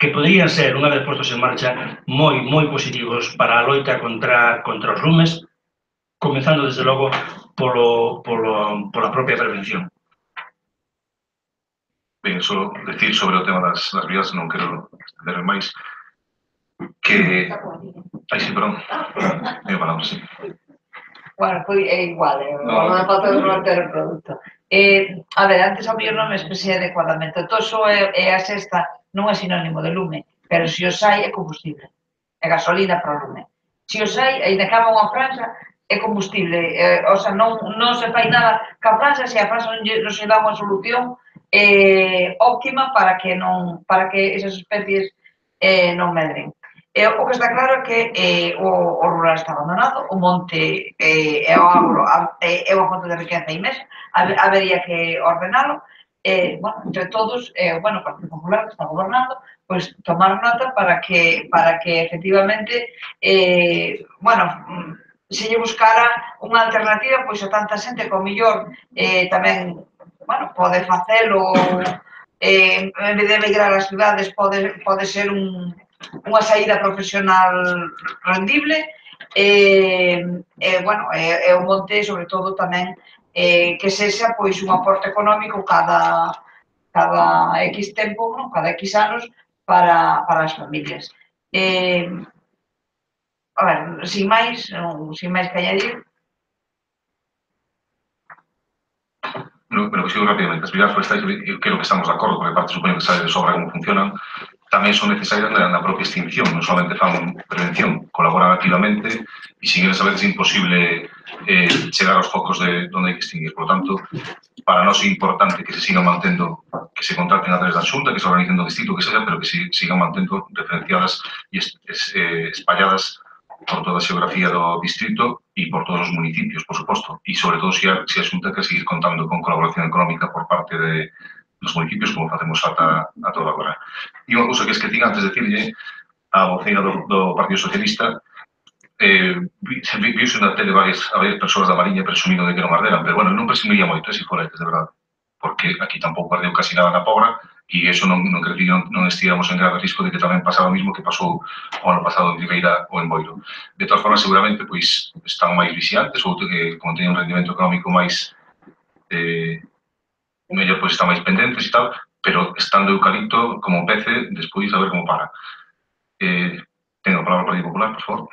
que poderían ser, unha vez postos en marcha, moi positivos para a loita contra os lumes, comezando, desde logo, pola propia prevención. Ben, só decir sobre o tema das vías, non quero extender máis, que... Ai, sí, perdón. Teño palabras, sí. Bueno, foi é igual, non me falta desmanter o produto. A ver, antes ao mellor non me expresei adecuadamente. O toxo e a sexta non é sinónimo de lume, pero se o sai é combustible. É gasolina para o lume. Se o sai, ainda acaba unha franxa, é combustible. O sea, non se fai nada ca franxa se a franxa non se dá unha solución óptima para que esas especies non medren. O que está claro é que o rural está abandonado, o monte e o agro é unha fonte de riqueza inmensa, habería que ordenalo, bueno, entre todos, bueno, o Partido Popular que está gobernando, pois tomar nota para que efectivamente, bueno, se lle buscara unha alternativa pois a tanta xente que ao mellor tamén, bueno, pode facelo en vez de emigrar ás cidades pode ser unha saída profesional rendible bueno, o monte, sobre todo, tamén que sexa pois un aporte económico cada X tempo, non? Cada X anos para as familias. A ver, sin máis que añadir. Pero que sigo rapidamente. As brigadas forestais, eu creo que estamos de acordo, porque parte supoño que sabe de sobra como funcionan, tamén son necesarias na propia extinción, non solamente fan prevención, colaboran activamente e sin eles a veces é imposible chegar aos focos de onde hai que extinguir. Por lo tanto, para nós é importante que se sigan mantendo, que se contraten a través da Xunta, que se organicen do distrito, que sexa, pero que se sigan mantendo referenciadas e espalladas por toda a xeografía do distrito e por todos os municipios, por suposto. E, sobre todo, se a Xunta que seguir contando con colaboración económica por parte dos municipios, como facemos ata toda agora. E unha cousa que esquecín antes de decirlle a voceira do Partido Socialista, viuse na tele varias persoas da Mariña presumindo de que non arderan, pero, bueno, non presumiría moito, se foretes, de verdade, porque aquí tampouco ardeu casi nada na Pobra, e iso non estivamos en grave risco de que tamén pasaba o mismo que pasou o ano pasado en Ribeira ou en Boiro. De todas formas, seguramente, pois, están máis vixiantes, ou que, como teñen un rendimento económico máis mellor, pois, están máis pendentes e tal, pero estando eucalipto como pece, despois a ver como para. Tengo a palabra para o Partido Popular, por favor.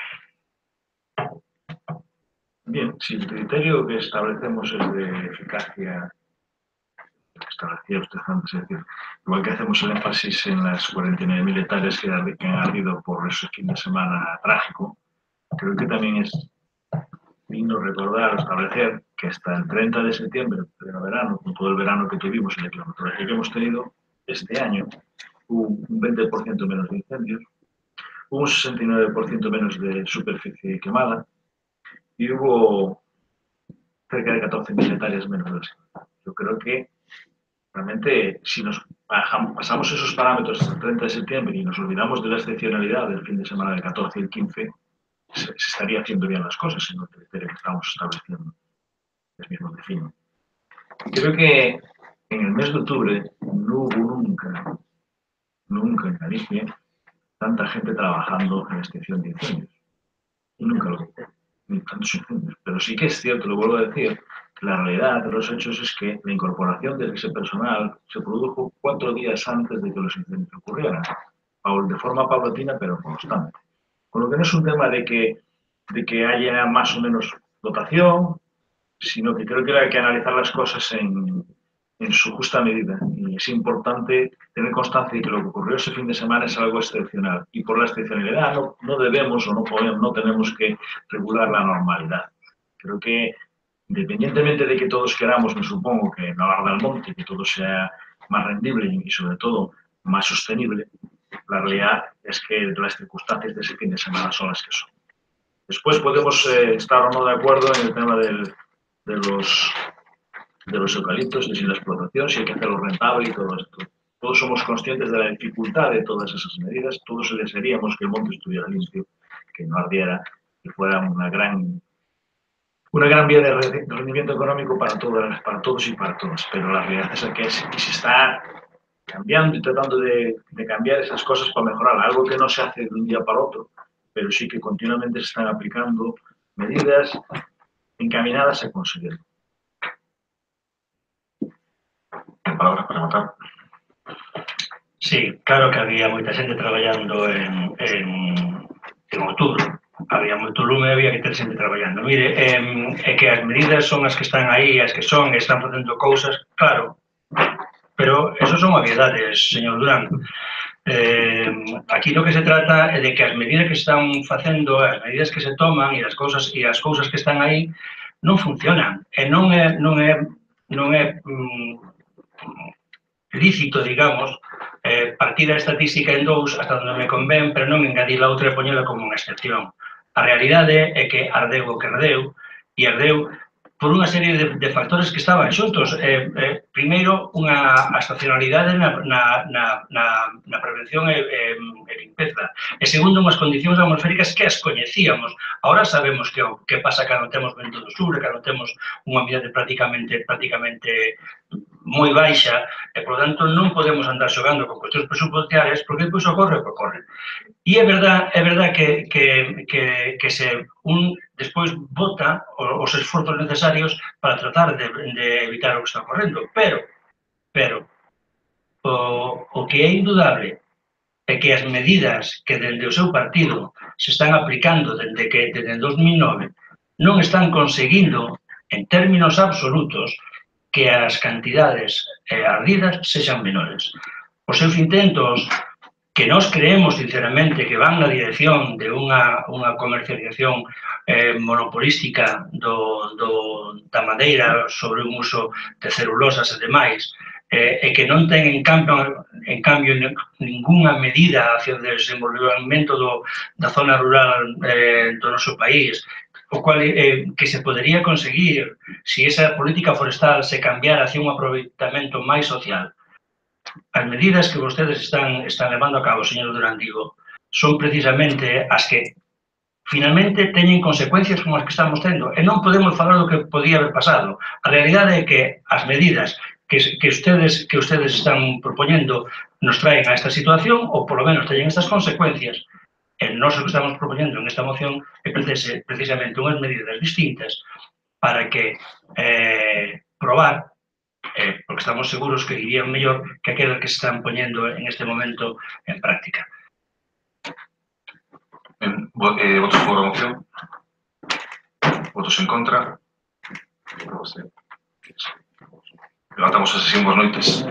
Bien, si el criterio que establecemos es de eficacia, que establecía usted antes, es decir, igual que hacemos el énfasis en las 49.000 hectáreas que han ardido por ese fin de semana trágico, creo que también es digno recordar o establecer que hasta el 30 de septiembre, pleno verano, con todo el verano que tuvimos y la climatología que hemos tenido, este año hubo un 20% menos de incendios, hubo un 69% menos de superficie quemada y hubo cerca de 14.000 hectáreas menos de descanso. Yo creo que realmente si nos pasamos esos parámetros hasta el 30 de septiembre y nos olvidamos de la excepcionalidad del fin de semana del 14 y el 15, se estaría haciendo bien las cosas en el criterio que estamos estableciendo, es mismo defino. Creo que en el mes de octubre no hubo nunca en Galicia tanta gente trabajando en extinción de incendios. Y nunca lo hubo, ni tantos incendios. Pero sí que es cierto, lo vuelvo a decir, que la realidad de los hechos es que la incorporación de ese personal se produjo 4 días antes de que los incendios ocurrieran, de forma paulatina pero constante. Con lo que no es un tema de que haya más o menos dotación, sino que creo que hay que analizar las cosas en su justa medida. Y es importante tener constancia de que lo que ocurrió ese fin de semana es algo excepcional. Y por la excepcionalidad no debemos o no tenemos que regular la normalidad. Creo que, independientemente de que todos queramos, me supongo, que no arda el monte, que todo sea más rendible y sobre todo más sostenible, la realidad es que las circunstancias de ese fin de semana son las que son. Después podemos estar o no de acuerdo en el tema de los eucaliptos, de si la explotación, si hay que hacerlo rentable y todo esto. Todos somos conscientes de la dificultad de todas esas medidas, todos desearíamos que el monte estuviera limpio, que no ardiera, que fuera una gran vía de rendimiento económico para todos y para todas. Pero la realidad es que se está cambiando y tratando de cambiar esas cosas para mejorar, algo que no se hace de un día para otro, pero sí que continuamente se están aplicando medidas encaminadas a conseguirlo. Palabras para rematar. Sí, claro que había moita xente traballando en outubro. Había moito lume, había que ter xente traballando. Mire, é que as medidas son as que están aí, as que son, e están facendo cousas, claro, pero eso son obviedades, señor Durán. Aquí lo que se trata é de que as medidas que están facendo, as medidas que se toman e as cousas que están aí non funcionan. E non é lícito, digamos, partir a estatística en dous hasta onde me convén, pero non engadir a outra e poñela como unha excepción. A realidade é que ardeu o que ardeu, e ardeu por unha serie de factores que estaban xuntos. Primeiro, a estacionalidade na prevención e limpeza. E segundo, unhas condicións atmosféricas que as coñecíamos. Ahora sabemos que pasa cando temos vento do sur, cando temos unha umidade prácticamente moi baixa, e, por tanto, non podemos andar xogando con cuestións presupuestarias porque depois ocorre o que ocorre. E é verdad que se un despois bota os esforzos necesarios para tratar de evitar o que está ocorrendo, pero o que é indudable é que as medidas que dende o seu partido se están aplicando dende 2009 non están conseguindo, en términos absolutos, que as cantidades ardidas sexan menores. Os seus intentos, que nós creemos sinceramente que van na dirección de unha comercialización monopolística da madeira sobre un uso de celulosas e demais, e que non ten en cambio ninguna medida hacia o desenvolvemento da zona rural do noso país, o cual que se podería conseguir se esa política forestal se cambiara hacia un aproveitamento máis social. As medidas que vostedes están levando a cabo, señor Durán, digo, son precisamente as que finalmente teñen consecuencias como as que estamos tendo. E non podemos falar do que podía haber pasado. A realidade é que as medidas que ustedes están propoñendo nos traen a esta situación, ou polo menos teñen estas consecuencias. E nós o que estamos propoñendo en esta moción é precisamente unhas medidas distintas para que probar, porque estamos seguros que irían mellor que aquelas que se están poñendo en este momento en práctica. Votos por a moción? Votos en contra? Levantamos a sesión, boas noites.